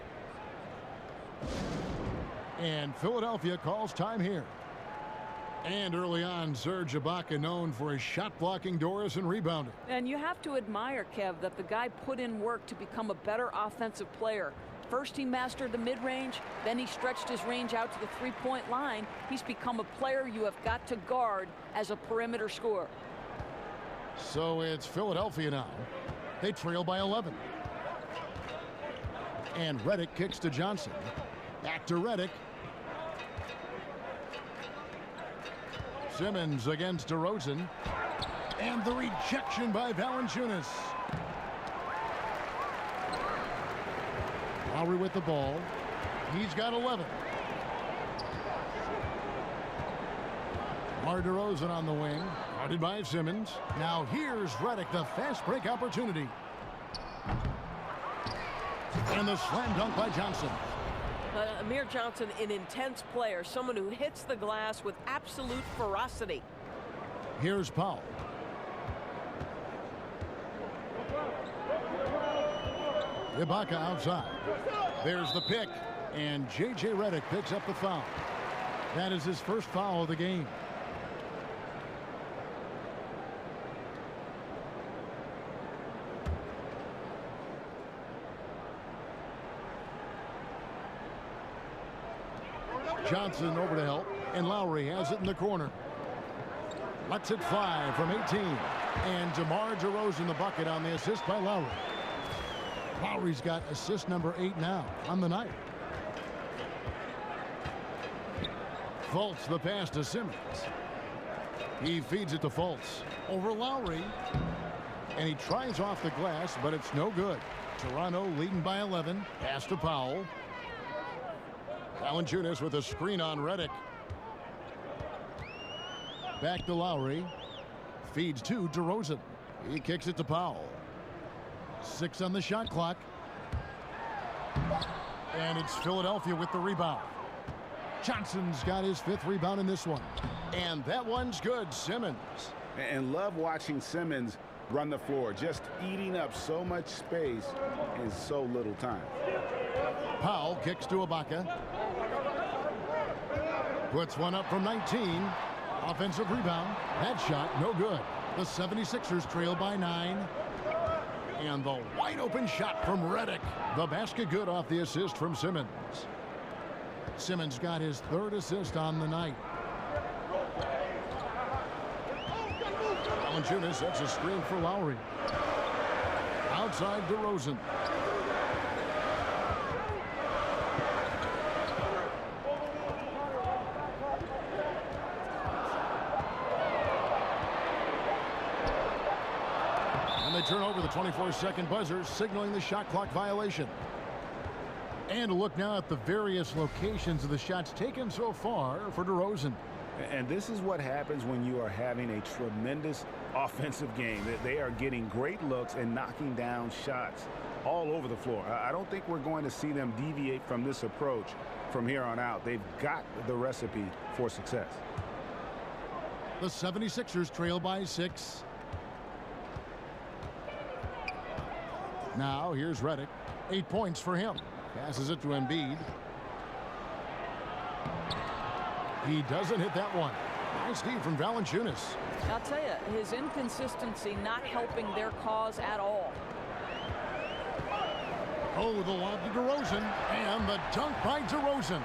And Philadelphia calls time here. And early on, Serge Ibaka known for his shot-blocking doors and rebounding. And you have to admire, Kev, that the guy put in work to become a better offensive player. First, he mastered the mid-range, then he stretched his range out to the three-point line. He's become a player you have got to guard as a perimeter scorer. So it's Philadelphia now. They trail by 11. And Redick kicks to Johnson. Back to Redick. Simmons against DeRozan. And the rejection by Valanciunas. Lowry with the ball. He's got 11. DeRozan on the wing. Guarded by Simmons. Now here's Redick, the fast break opportunity. And the slam dunk by Johnson. Amir Johnson, an intense player, someone who hits the glass with absolute ferocity. Here's Powell. Ibaka outside. There's the pick, and J.J. Redick picks up the foul. That is his first foul of the game. Johnson over to help, and Lowry has it in the corner. Lets it fly from 18. And DeMar DeRozan the bucket on the assist by Lowry. Lowry's got assist number 8 now on the night. Fultz the pass to Simmons. He feeds it to Fultz. Over Lowry. And he tries off the glass, but it's no good. Toronto leading by 11. Pass to Powell. Valanciunas with a screen on Redick. Back to Lowry. Feeds to DeRozan. He kicks it to Powell. 6 on the shot clock. And it's Philadelphia with the rebound. Johnson's got his 5th rebound in this one. And that one's good. Simmons. And love watching Simmons run the floor, just eating up so much space in so little time. Powell kicks to Ibaka. Puts one up from 19. Offensive rebound. That shot, no good. The 76ers trail by 9. And the wide open shot from Redick. The basket good off the assist from Simmons. Simmons got his 3rd assist on the night. Valanciunas sets a screen for Lowry. Outside DeRozan. And they turn over the 24-second buzzer, signaling the shot clock violation. And a look now at the various locations of the shots taken so far for DeRozan. And this is what happens when you are having a tremendous offensive game. That they are getting great looks and knocking down shots all over the floor. I don't think we're going to see them deviate from this approach from here on out. They've got the recipe for success. The 76ers trail by 6. Now here's Redick. 8 points for him. Passes it to Embiid. He doesn't hit that one. Nice D from Valanciunas. I'll tell you, his inconsistency not helping their cause at all. Oh, the lob to DeRozan, and the dunk by DeRozan.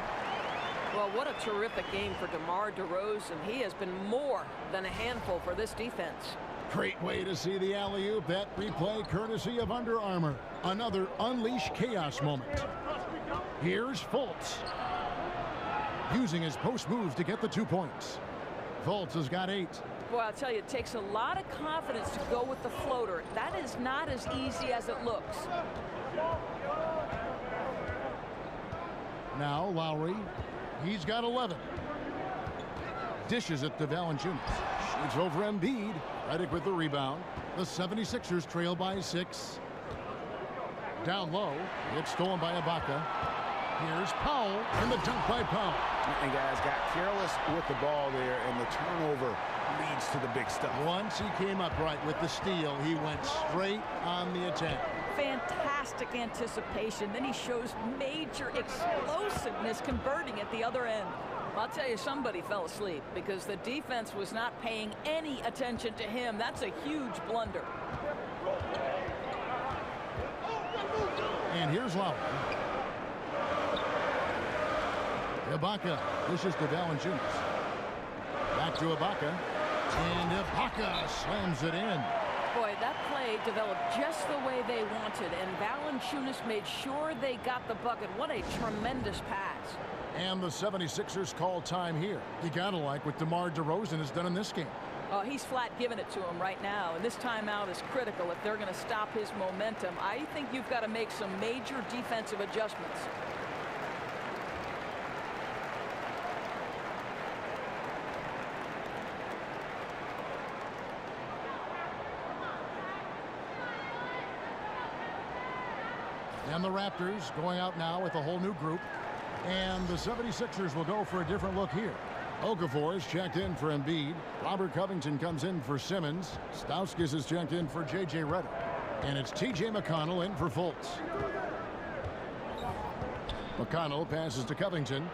Well, what a terrific game for DeMar DeRozan. He has been more than a handful for this defense. Great way to see the alley-oop. That replay courtesy of Under Armour. Another unleash chaos moment. Here's Fultz. Using his post moves to get the 2 points. Fultz has got 8. Boy, I'll tell you, it takes a lot of confidence to go with the floater. That is not as easy as it looks. Now Lowry. He's got 11. Dishes it to Valanciunas. Shoots over Embiid. Redick with the rebound. The 76ers trail by 6. Down low. It's stolen by Ibaka. Here's Powell, and the dunk by Powell. And guys got careless with the ball there, and the turnover leads to the big stuff. Once he came up right with the steal, he went straight on the attack. Fantastic anticipation. Then he shows major explosiveness converting at the other end. I'll tell you, somebody fell asleep because the defense was not paying any attention to him. That's a huge blunder. And here's Lowry. Ibaka dishes to Valanciunas. Back to Ibaka. And Ibaka slams it in. Boy, that play developed just the way they wanted, and Valanciunas made sure they got the bucket. What a tremendous pass. And the 76ers call time here. You gotta like what DeMar DeRozan has done in this game. Oh, he's flat giving it to him right now, and this timeout is critical if they're going to stop his momentum. I think you've got to make some major defensive adjustments. And the Raptors going out now with a whole new group. And the 76ers will go for a different look here. Okafor is checked in for Embiid. Robert Covington comes in for Simmons. Stauskas is checked in for J.J. Redick. And it's T.J. McConnell in for Fultz. McConnell passes to Covington.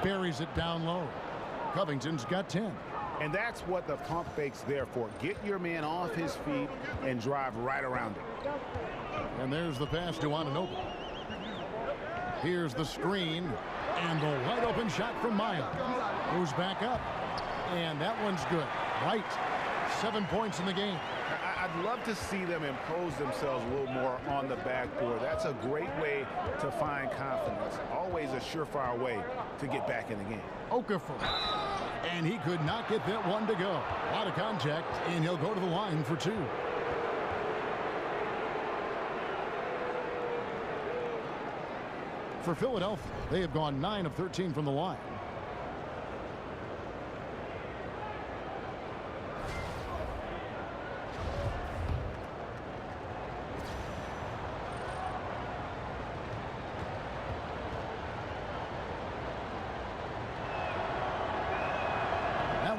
Buries it down low. Covington's got 10. And that's what the pump fake's there for. Get your man off his feet and drive right around him. And there's the pass to Anunoby. Here's the screen. And the wide open shot from Miles. Goes back up. And that one's good. Right. 7 points in the game. I'd love to see them impose themselves a little more on the backboard. That's a great way to find confidence. Always a surefire way to get back in the game. Okafor. And he could not get that one to go. A lot of contact, and he'll go to the line for 2. For Philadelphia, they have gone 9 of 13 from the line.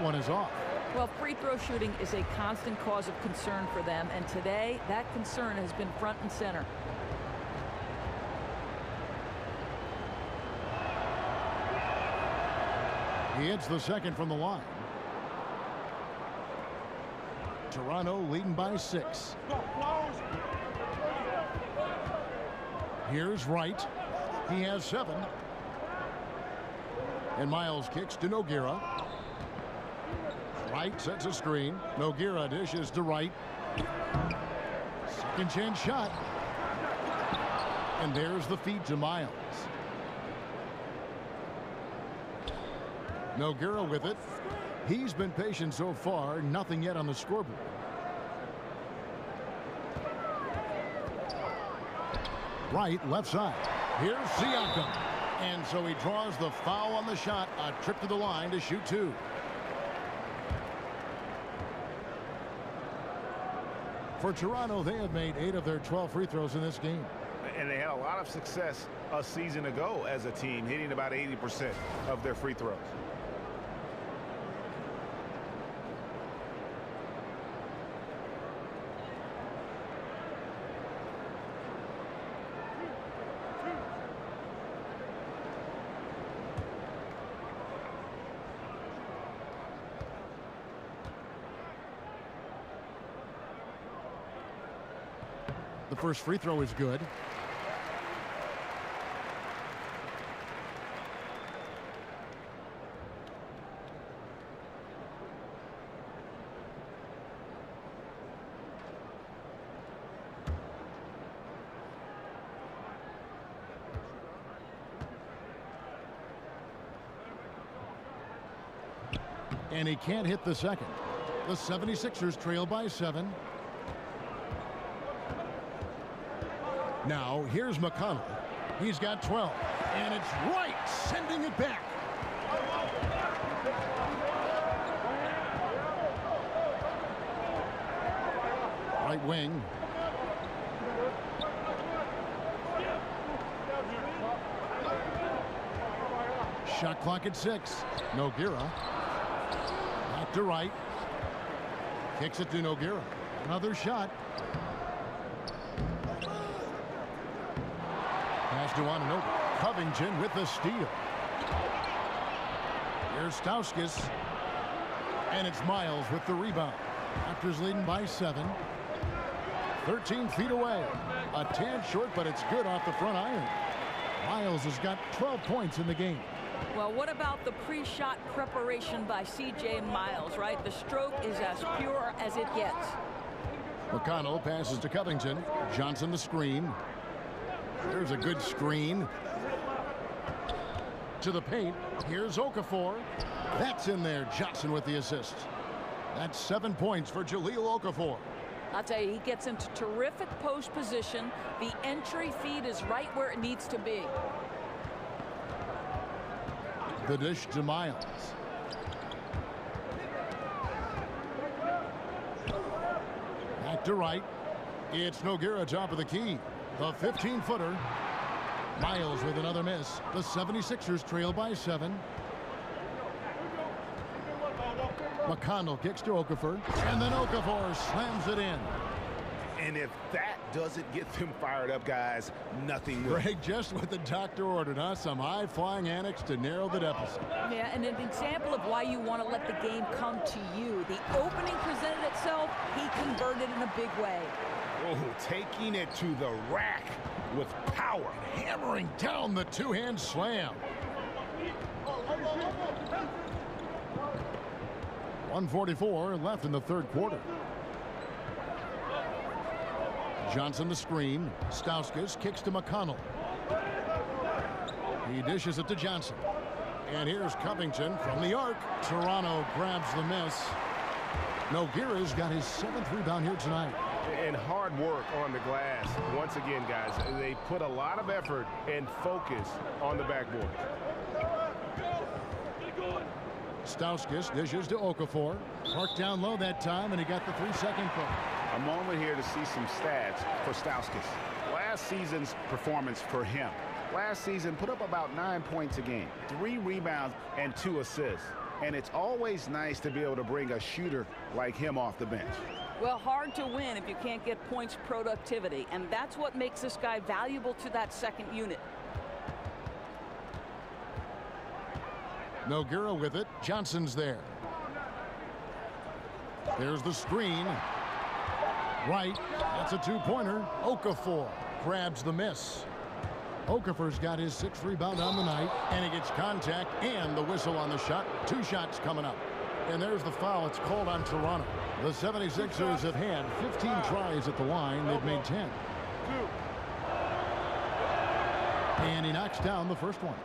one is off. Well, free throw shooting is a constant cause of concern for them, and today that concern has been front and center. He hits the second from the line. Toronto leading by 6. Here's Wright. He has 7. And Miles kicks to Nogueira. Wright sets a screen. Nogueira dishes to Wright. Second chance shot. And there's the feed to Miles. Nogueira with it. He's been patient so far. Nothing yet on the scoreboard. Wright left side. Here's Siakam. And so he draws the foul on the shot. A trip to the line to shoot 2. For Toronto, they have made 8 of their 12 free throws in this game. And they had a lot of success a season ago as a team, hitting about 80% of their free throws. The first free throw is good. And he can't hit the second. The 76ers trail by 7. Now, here's McConnell. He's got 12. And it's Wright sending it back. Right wing. Shot clock at 6. Nogueira. Back to Wright. Kicks it to Nogueira. Another shot. Pass to Anunoby. Covington with the steal. Here's Stauskas. And it's Miles with the rebound. Raptors leading by 7. 13 feet away. A tad short, but it's good off the front iron. Miles has got 12 points in the game. Well, what about the pre-shot preparation by C.J. Miles, right? The stroke is as pure as it gets. McConnell passes to Covington. Johnson the screen. There's a good screen. To the paint. Here's Okafor. That's in there. Johnson with the assist. That's 7 points for Jahlil Okafor. I'll tell you, he gets into terrific post position. The entry feed is right where it needs to be. The dish to Miles. Back to Wright. It's Nogueira top of the key. The 15-footer. Miles with another miss. The 76ers trail by 7. McConnell kicks to Okafor. And then Okafor slams it in. And if that doesn't get them fired up, guys, nothing will. Greg, just what the doctor ordered, huh? Some high-flying annex to narrow the deficit. Yeah, and an example of why you want to let the game come to you. The opening presented itself. He converted in a big way. Oh, taking it to the rack with power. Hammering down the two-hand slam. 1:44 left in the third quarter. Johnson the screen. Stauskas kicks to McConnell. He dishes it to Johnson. And here's Covington from the arc. Toronto grabs the miss. Nogueira's got his 7th rebound here tonight. And hard work on the glass. Once again, guys, they put a lot of effort and focus on the backboard. Stauskas dishes to Okafor. Parked down low that time, and he got the 3-second call. A moment here to see some stats for Stauskas. Last season's performance for him. Last season put up about 9 points a game, 3 rebounds, and 2 assists. and it's always nice to be able to bring a shooter like him off the bench. Well, hard to win if you can't get points productivity, and that's what makes this guy valuable to that second unit. Nogueira with it. Johnson's there. There's the screen. Right. That's a two-pointer. Okafor grabs the miss. Okafor's got his 6th rebound on the night, and he gets contact and the whistle on the shot. 2 shots coming up. And there's the foul. It's called on Toronto. The 76ers have had 15 tries at the line. They've made 10. And he knocks down the first one.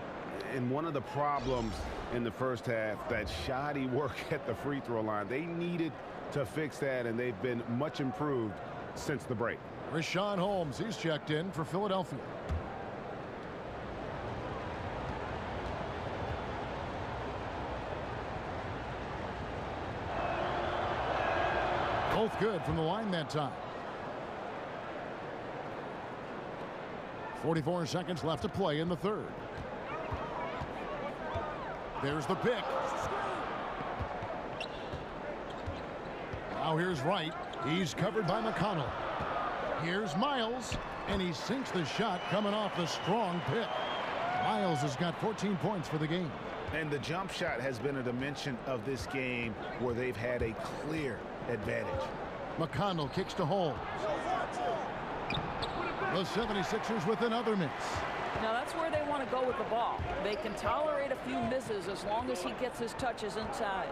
And one of the problems in the first half, that shoddy work at the free throw line. They needed to fix that, and they've been much improved since the break. Richaun Holmes, he's checked in for Philadelphia. Both good from the line that time. 44 seconds left to play in the third. There's the pick. Now here's Wright. He's covered by McConnell. Here's Miles, and he sinks the shot coming off the strong pick. Miles has got 14 points for the game. And the jump shot has been a dimension of this game where they've had a clear advantage. McConnell kicks to Holmes. The 76ers with another miss. Now that's where they want to go with the ball. They can tolerate a few misses as long as he gets his touches inside.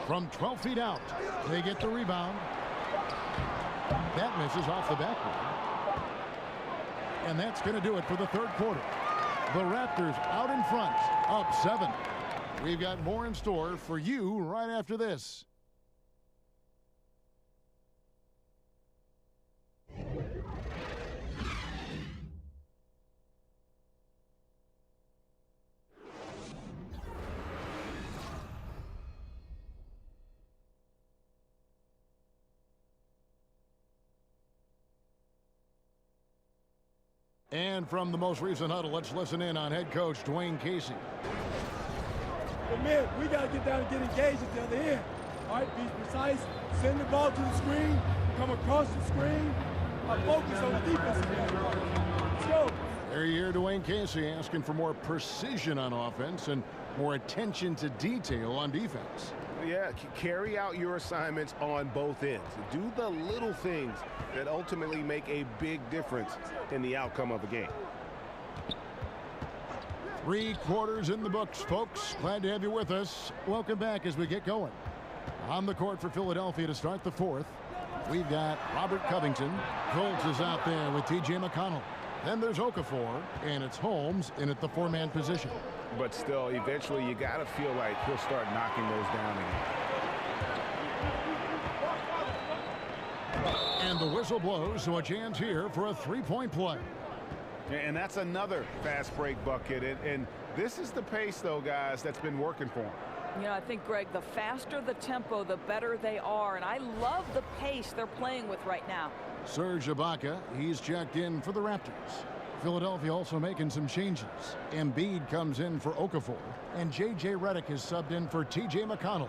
From 12 feet out, they get the rebound. That misses off the backboard. And that's going to do it for the third quarter. The Raptors out in front, up 7. We've got more in store for you right after this. And from the most recent huddle, let's listen in on head coach Dwayne Casey. But man, we got to get down and get engaged at the other end. All right, be precise, send the ball to the screen, come across the screen, focus on the defensive end. Let's go. There you hear Dwayne Casey asking for more precision on offense and more attention to detail on defense. Yeah, carry out your assignments on both ends. Do the little things that ultimately make a big difference in the outcome of a game. 3 quarters in the books, folks. Glad to have you with us. Welcome back as we get going. On the court for Philadelphia to start the fourth, we've got Robert Covington. Colts is out there with T.J. McConnell. Then there's Okafor, and it's Holmes in at the 4-man position. But still, eventually you got to feel like he'll start knocking those down again. And the whistle blows, so a chance here for a 3-point play. And that's another fast break bucket. And this is the pace, though, guys, that's been working for him. Yeah, I think, Greg, the faster the tempo, the better they are. And I love the pace they're playing with right now. Serge Ibaka, he's checked in for the Raptors. Philadelphia also making some changes. Embiid comes in for Okafor, and J.J. Redick is subbed in for T.J. McConnell.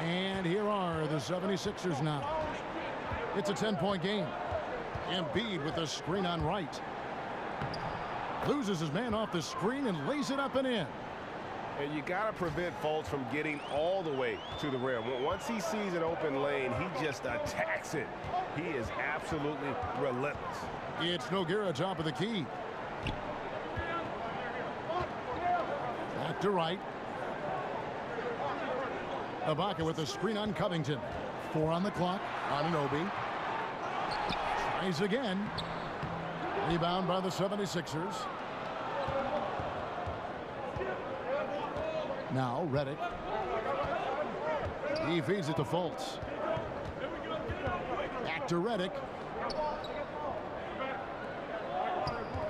And here are the 76ers now. It's a 10-point game. Embiid with a screen on Wright. Loses his man off the screen and lays it up and in. And you got to prevent Fultz from getting all the way to the rim. Once he sees an open lane, he just attacks it. He is absolutely relentless. It's Nogueira top of the key. Back to Wright. Ibaka with a screen on Covington. 4 on the clock. Anunoby. Tries again. Rebound by the 76ers. Now Redick. He feeds it to Fultz. Back to Redick.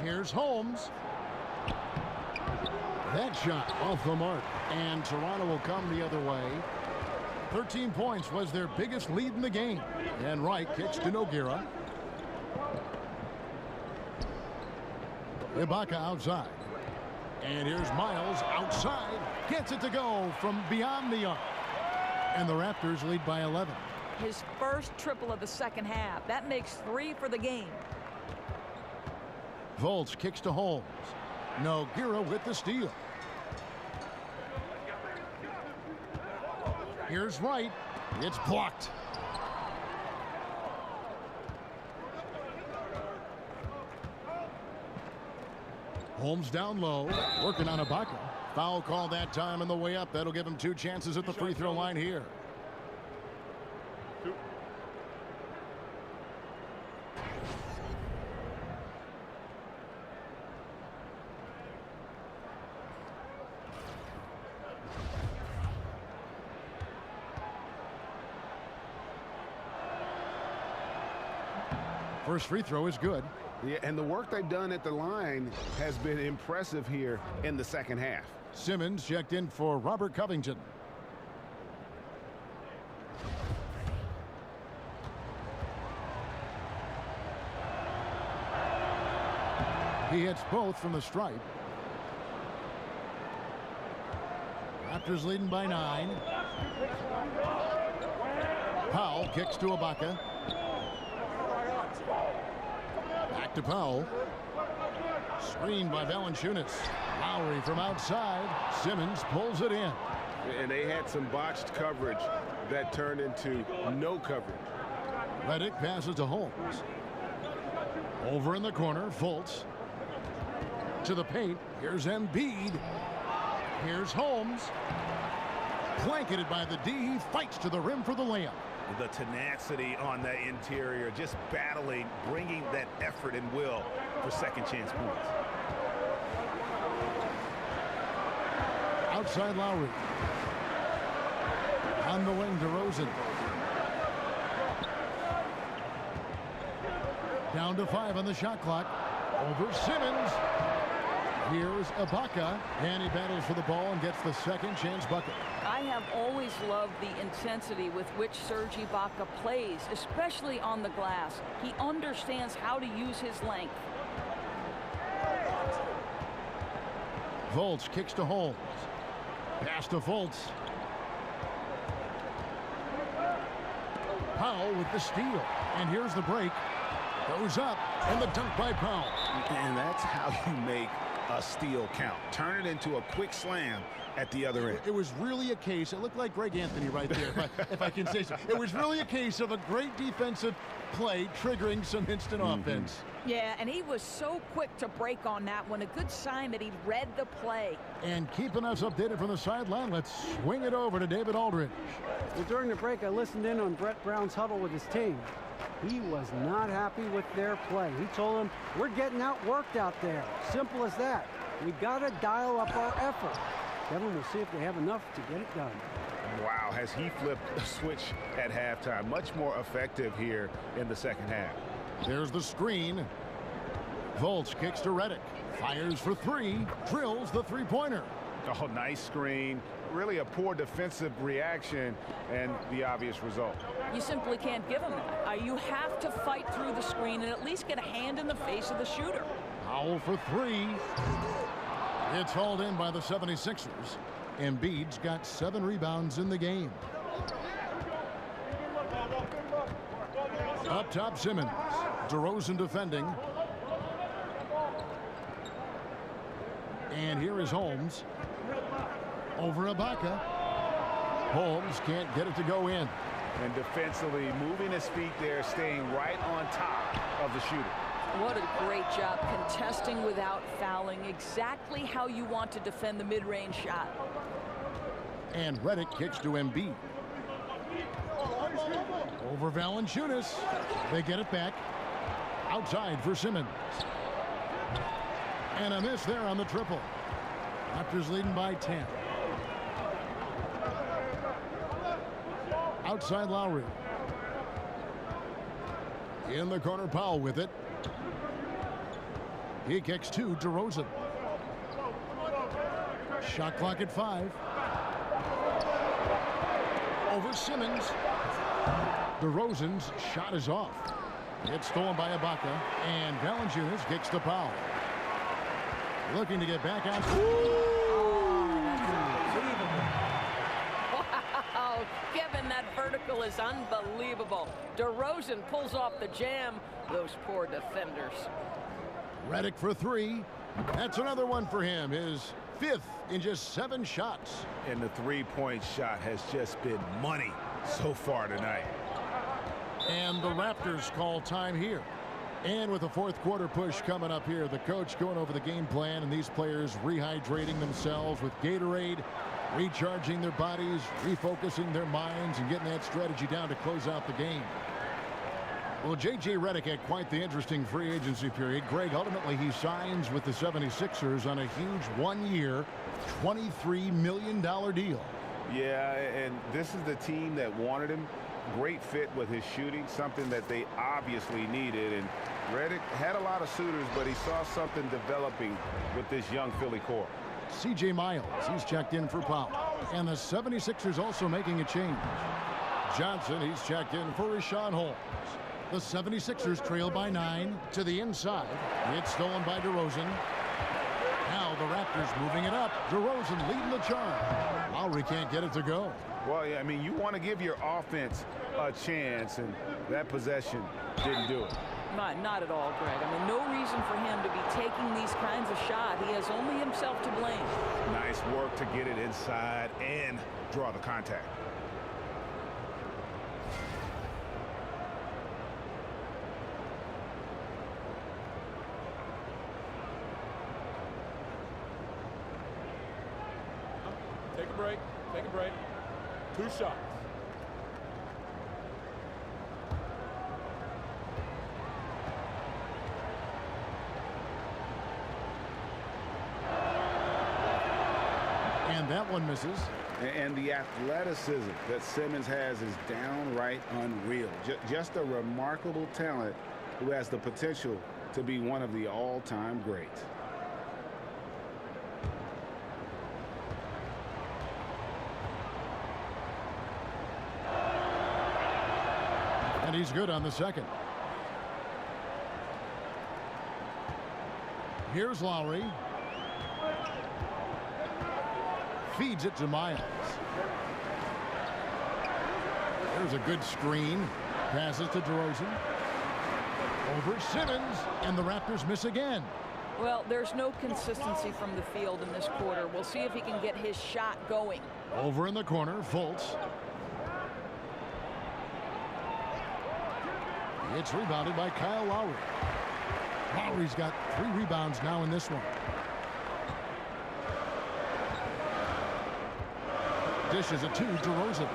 Here's Holmes. That shot off the mark, and Toronto will come the other way. 13 points was their biggest lead in the game. And Wright kicks to Nogueira. Ibaka outside. And here's Miles outside. Gets it to go from beyond the arc. And the Raptors lead by 11. His first triple of the second half. That makes 3 for the game. Fultz kicks to Holmes. Nogueira with the steal. Here's Wright. It's blocked. Holmes down low, working on Ibaka. Foul call that time on the way up. That'll give him 2 chances at the free throw line here. First free throw is good. Yeah, and the work they've done at the line has been impressive here in the second half. Simmons checked in for Robert Covington. He hits both from the stripe. Raptors leading by 9. Powell kicks to Ibaka. Back to Powell. Screened by Valanciunas. Lowry from outside. Simmons pulls it in. And they had some botched coverage that turned into no coverage. Redick passes to Holmes. Over in the corner, Fultz. To the paint. Here's Embiid. Here's Holmes. Blanketed by the D. He fights to the rim for the layup. The tenacity on the interior, just battling, bringing that effort and will for second chance points. Outside Lowry. On the wing, DeRozan. Down to 5 on the shot clock. Over Simmons. Here's Ibaka, and he battles for the ball and gets the second chance bucket. I have always loved the intensity with which Serge Ibaka plays, especially on the glass. He understands how to use his length. Fultz kicks to Holmes. Pass to Fultz. Powell with the steal. And here's the break. Goes up, and the dunk by Powell. And that's how you make a steal count. Turn it into a quick slam at the other end. It was really a case, it looked like Greg Anthony right there, if I can say so. It was really a case of a great defensive play triggering some instant offense. Yeah, and he was so quick to break on that one. A good sign that he read the play. And keeping us updated from the sideline, let's swing it over to David Aldridge. Well, during the break, I listened in on Brett Brown's huddle with his team. He was not happy with their play. He told them, we're getting outworked out there. Simple as that. We got to dial up our effort. Kevin, we'll see if they have enough to get it done. Wow, has he flipped a switch at halftime. Much more effective here in the second half. There's the screen. Fultz kicks to Redick. Fires for 3. Drills the three-pointer. Oh, nice screen. Really a poor defensive reaction and the obvious result. You simply can't give him that. You have to fight through the screen and at least get a hand in the face of the shooter. Powell for 3. It's hauled in by the 76ers. Embiid's got 7 rebounds in the game. Up top, Simmons. DeRozan defending. And here is Holmes. Over Ibaka. Holmes can't get it to go in. And defensively, moving his feet there, staying right on top of the shooter. What a great job contesting without fouling. Exactly how you want to defend the mid-range shot. And Redick kicks to Embiid. Over Valanciunas. They get it back. Outside for Simmons. And a miss there on the triple. Raptors leading by 10. Outside Lowry. In the corner, Powell with it. He kicks to DeRozan. Shot clock at 5. Over Simmons. DeRozan's shot is off. It's stolen by Ibaka, and Valanciunas kicks the foul. Looking to get back on. Wow, Kevin, that vertical is unbelievable. DeRozan pulls off the jam. Those poor defenders. Redick for 3. That's another one for him. His 5th in just 7 shots. And the three-point shot has just been money so far tonight. And the Raptors call time here. And with a fourth quarter push coming up here, the coach going over the game plan and these players rehydrating themselves with Gatorade, recharging their bodies, refocusing their minds, and getting that strategy down to close out the game. Well, J.J. Redick had quite the interesting free agency period. Greg, ultimately he signs with the 76ers on a huge 1-year, $23 million deal. Yeah, and this is the team that wanted him. Great fit with his shooting, something that they obviously needed. And Redick had a lot of suitors, but he saw something developing with this young Philly core. C.J. Miles, he's checked in for Powell. And the 76ers also making a change. Johnson, he's checked in for Rashawn Holmes. The 76ers trail by 9 to the inside. It's stolen by DeRozan. Now the Raptors moving it up. DeRozan leading the charge. Lowry can't get it to go. Well, yeah, I mean, you want to give your offense a chance, and that possession didn't do it. Not at all, Greg. I mean, no reason for him to be taking these kinds of shots. He has only himself to blame. Nice work to get it inside and draw the contact. Take a break. Take a break. 2 shots. And that one misses. And the athleticism that Simmons has is downright unreal. Just a remarkable talent who has the potential to be one of the all-time greats. And he's good on the second. Here's Lowry. Feeds it to Miles. There's a good screen. Passes to DeRozan. Over Simmons. And the Raptors miss again. Well, there's no consistency from the field in this quarter. We'll see if he can get his shot going. Over in the corner, Fultz. It's rebounded by Kyle Lowry. Lowry's got 3 rebounds now in this one. Dishes it to DeRozan.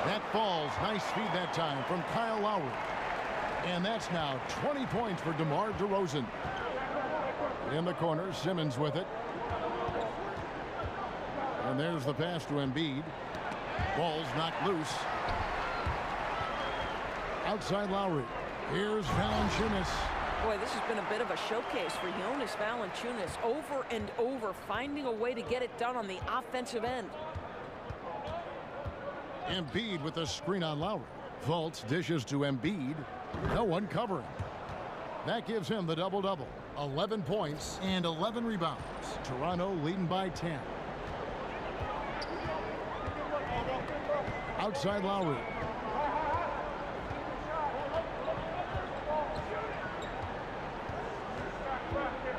That falls. Nice feed that time from Kyle Lowry. And that's now 20 points for DeMar DeRozan. In the corner, Simmons with it. And there's the pass to Embiid. Ball's knocked loose. Outside Lowry. Here's Valanciunas. Boy, this has been a bit of a showcase for Jonas Valanciunas. Over and over, finding a way to get it done on the offensive end. Embiid with a screen on Lowry. Fultz dishes to Embiid. No one covering. That gives him the double-double. 11 points and 11 rebounds. Toronto leading by 10. Outside Lowry.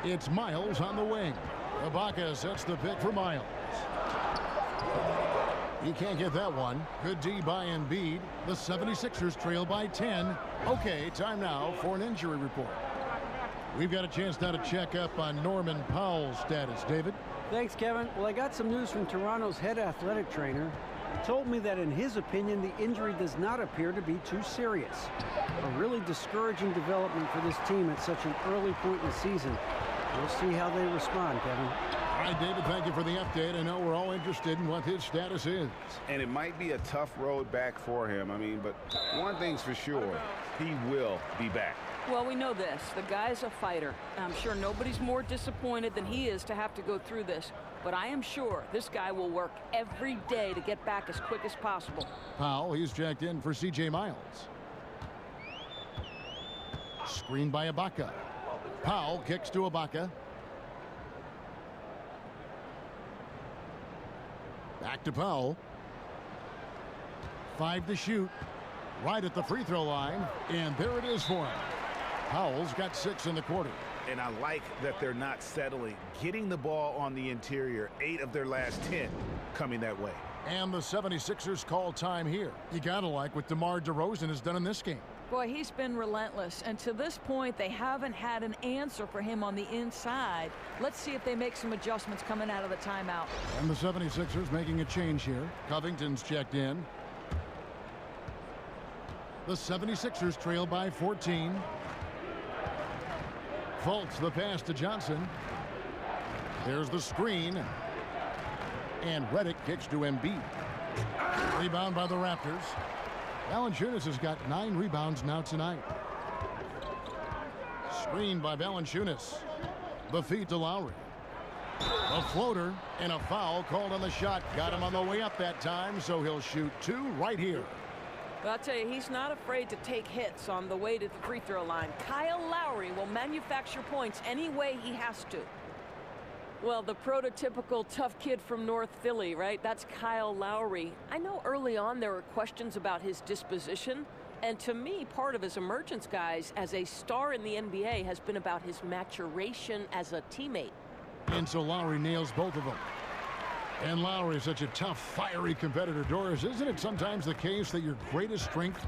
It's Miles on the wing. Ibaka sets the pick for Miles. He can't get that one. Good D by Embiid. The 76ers trail by 10. Okay, time now for an injury report. We've got a chance now to check up on Norman Powell's status. David? Thanks, Kevin. Well, I got some news from Toronto's head athletic trainer. He told me that in his opinion, the injury does not appear to be too serious. A really discouraging development for this team at such an early point in the season. We'll see how they respond, Kevin. All right, David, thank you for the update. I know we're all interested in what his status is. And it might be a tough road back for him. I mean, but one thing's for sure, he will be back. Well, we know this. The guy's a fighter. I'm sure nobody's more disappointed than he is to have to go through this. But I am sure this guy will work every day to get back as quick as possible. Powell, he's checked in for C.J. Miles. Screen by Ibaka. Powell kicks to Ibaka. Back to Powell. 5 to shoot. Right at the free throw line. And there it is for him. Powell's got 6 in the quarter. And I like that they're not settling. Getting the ball on the interior, 8 of their last 10 coming that way. And the 76ers call time here. You gotta like what DeMar DeRozan has done in this game. Boy, he's been relentless. And to this point, they haven't had an answer for him on the inside. Let's see if they make some adjustments coming out of the timeout. And the 76ers making a change here. Covington's checked in. The 76ers trail by 14. Fultz the pass to Johnson. There's the screen. And Redick kicks to Embiid. Rebound by the Raptors. Valanciunas has got 9 rebounds now tonight. Screen by Valanciunas. The feed to Lowry. A floater and a foul called on the shot. Got him on the way up that time, so he'll shoot 2 right here. But I'll tell you, he's not afraid to take hits on the way to the free throw line. Kyle Lowry will manufacture points any way he has to. Well, the prototypical tough kid from North Philly, right? That's Kyle Lowry. I know early on there were questions about his disposition. And to me, part of his emergence, guys, as a star in the NBA has been about his maturation as a teammate. And so Lowry nails both of them. And Lowry is such a tough, fiery competitor. Doris, isn't it sometimes the case that your greatest strength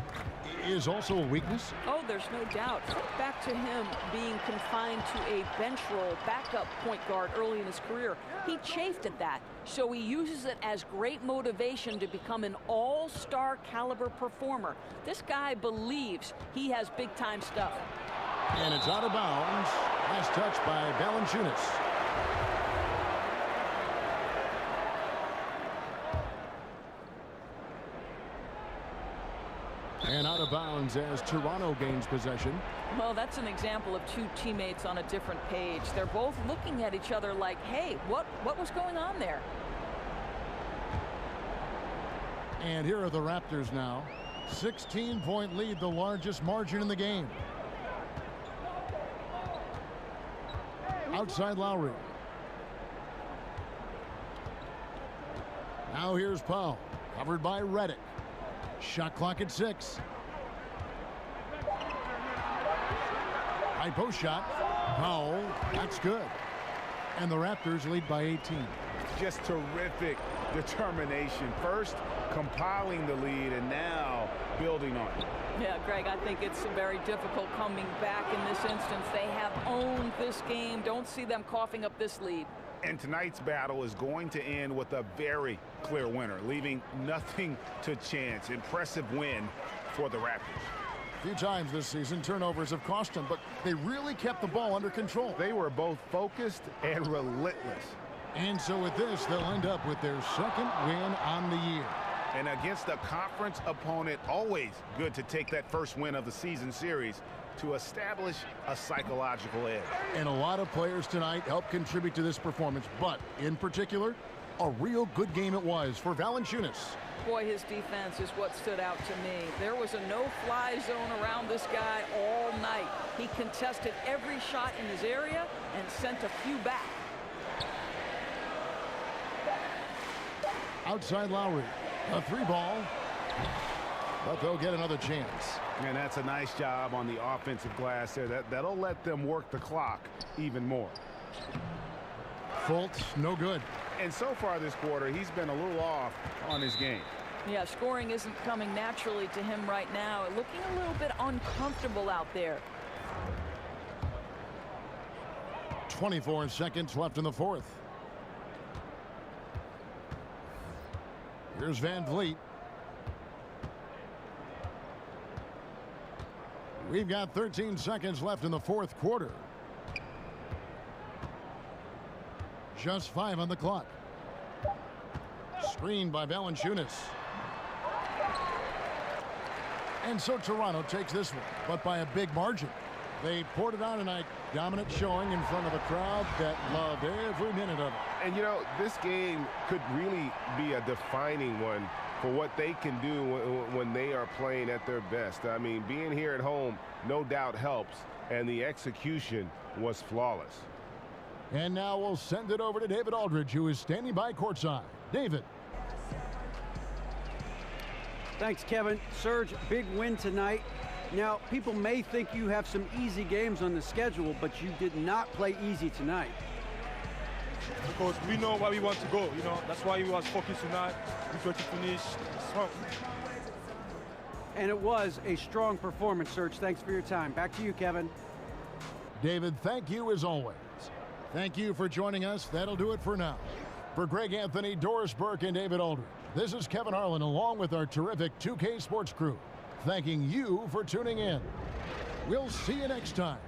is also a weakness? Oh, there's no doubt. Back to him being confined to a bench role, backup point guard early in his career. He chafed at that, so he uses it as great motivation to become an all-star caliber performer. This guy believes he has big-time stuff. And it's out of bounds. Last touch by Valanciunas. And out of bounds as Toronto gains possession. Well, that's an example of 2 teammates on a different page. They're both looking at each other like, hey, what was going on there? And here are the Raptors now. 16-point lead, the largest margin in the game. Outside Lowry. Now here's Powell, covered by Redick. Shot clock at 6. High post shot. Powell, that's good. And the Raptors lead by 18. Just terrific determination. First, compiling the lead, and now building on it. Yeah, Greg, I think it's very difficult coming back in this instance. They have owned this game. Don't see them coughing up this lead. And tonight's battle is going to end with a very clear winner, leaving nothing to chance. Impressive win for the Raptors. A few times this season, turnovers have cost them, but they really kept the ball under control. They were both focused and relentless. And so with this, they'll end up with their 2nd win on the year. And against a conference opponent, always good to take that first win of the season series to establish a psychological edge. And a lot of players tonight helped contribute to this performance, but in particular, a real good game it was for Valanciunas. Boy, his defense is what stood out to me. There was a no-fly zone around this guy all night. He contested every shot in his area and sent a few back. Outside Lowry, a 3-ball, but they'll get another chance. And that's a nice job on the offensive glass there. That'll let them work the clock even more. Fultz, no good. And so far this quarter, he's been a little off on his game. Yeah, scoring isn't coming naturally to him right now. Looking a little bit uncomfortable out there. 24 seconds left in the 4th. Here's Van Vliet. We've got 13 seconds left in the 4th quarter. Just 5 on the clock. Screened by Valanciunas. And so Toronto takes this one, but by a big margin. They poured it on tonight. Dominant showing in front of a crowd that loved every minute of it. And, you know, this game could really be a defining one for what they can do when they are playing at their best. I mean, being here at home no doubt helps, and the execution was flawless. And now we'll send it over to David Aldridge, who is standing by courtside. David. Thanks, Kevin. Serge, big win tonight. Now, people may think you have some easy games on the schedule, but you did not play easy tonight. Because we know where we want to go, you know. That's why we was focused tonight. We try to finish strong. And it was a strong performance, Serge. Thanks for your time. Back to you, Kevin. David, thank you as always. Thank you for joining us. That'll do it for now. For Greg Anthony, Doris Burke, and David Aldridge, this is Kevin Harlan along with our terrific 2K Sports crew, thanking you for tuning in. We'll see you next time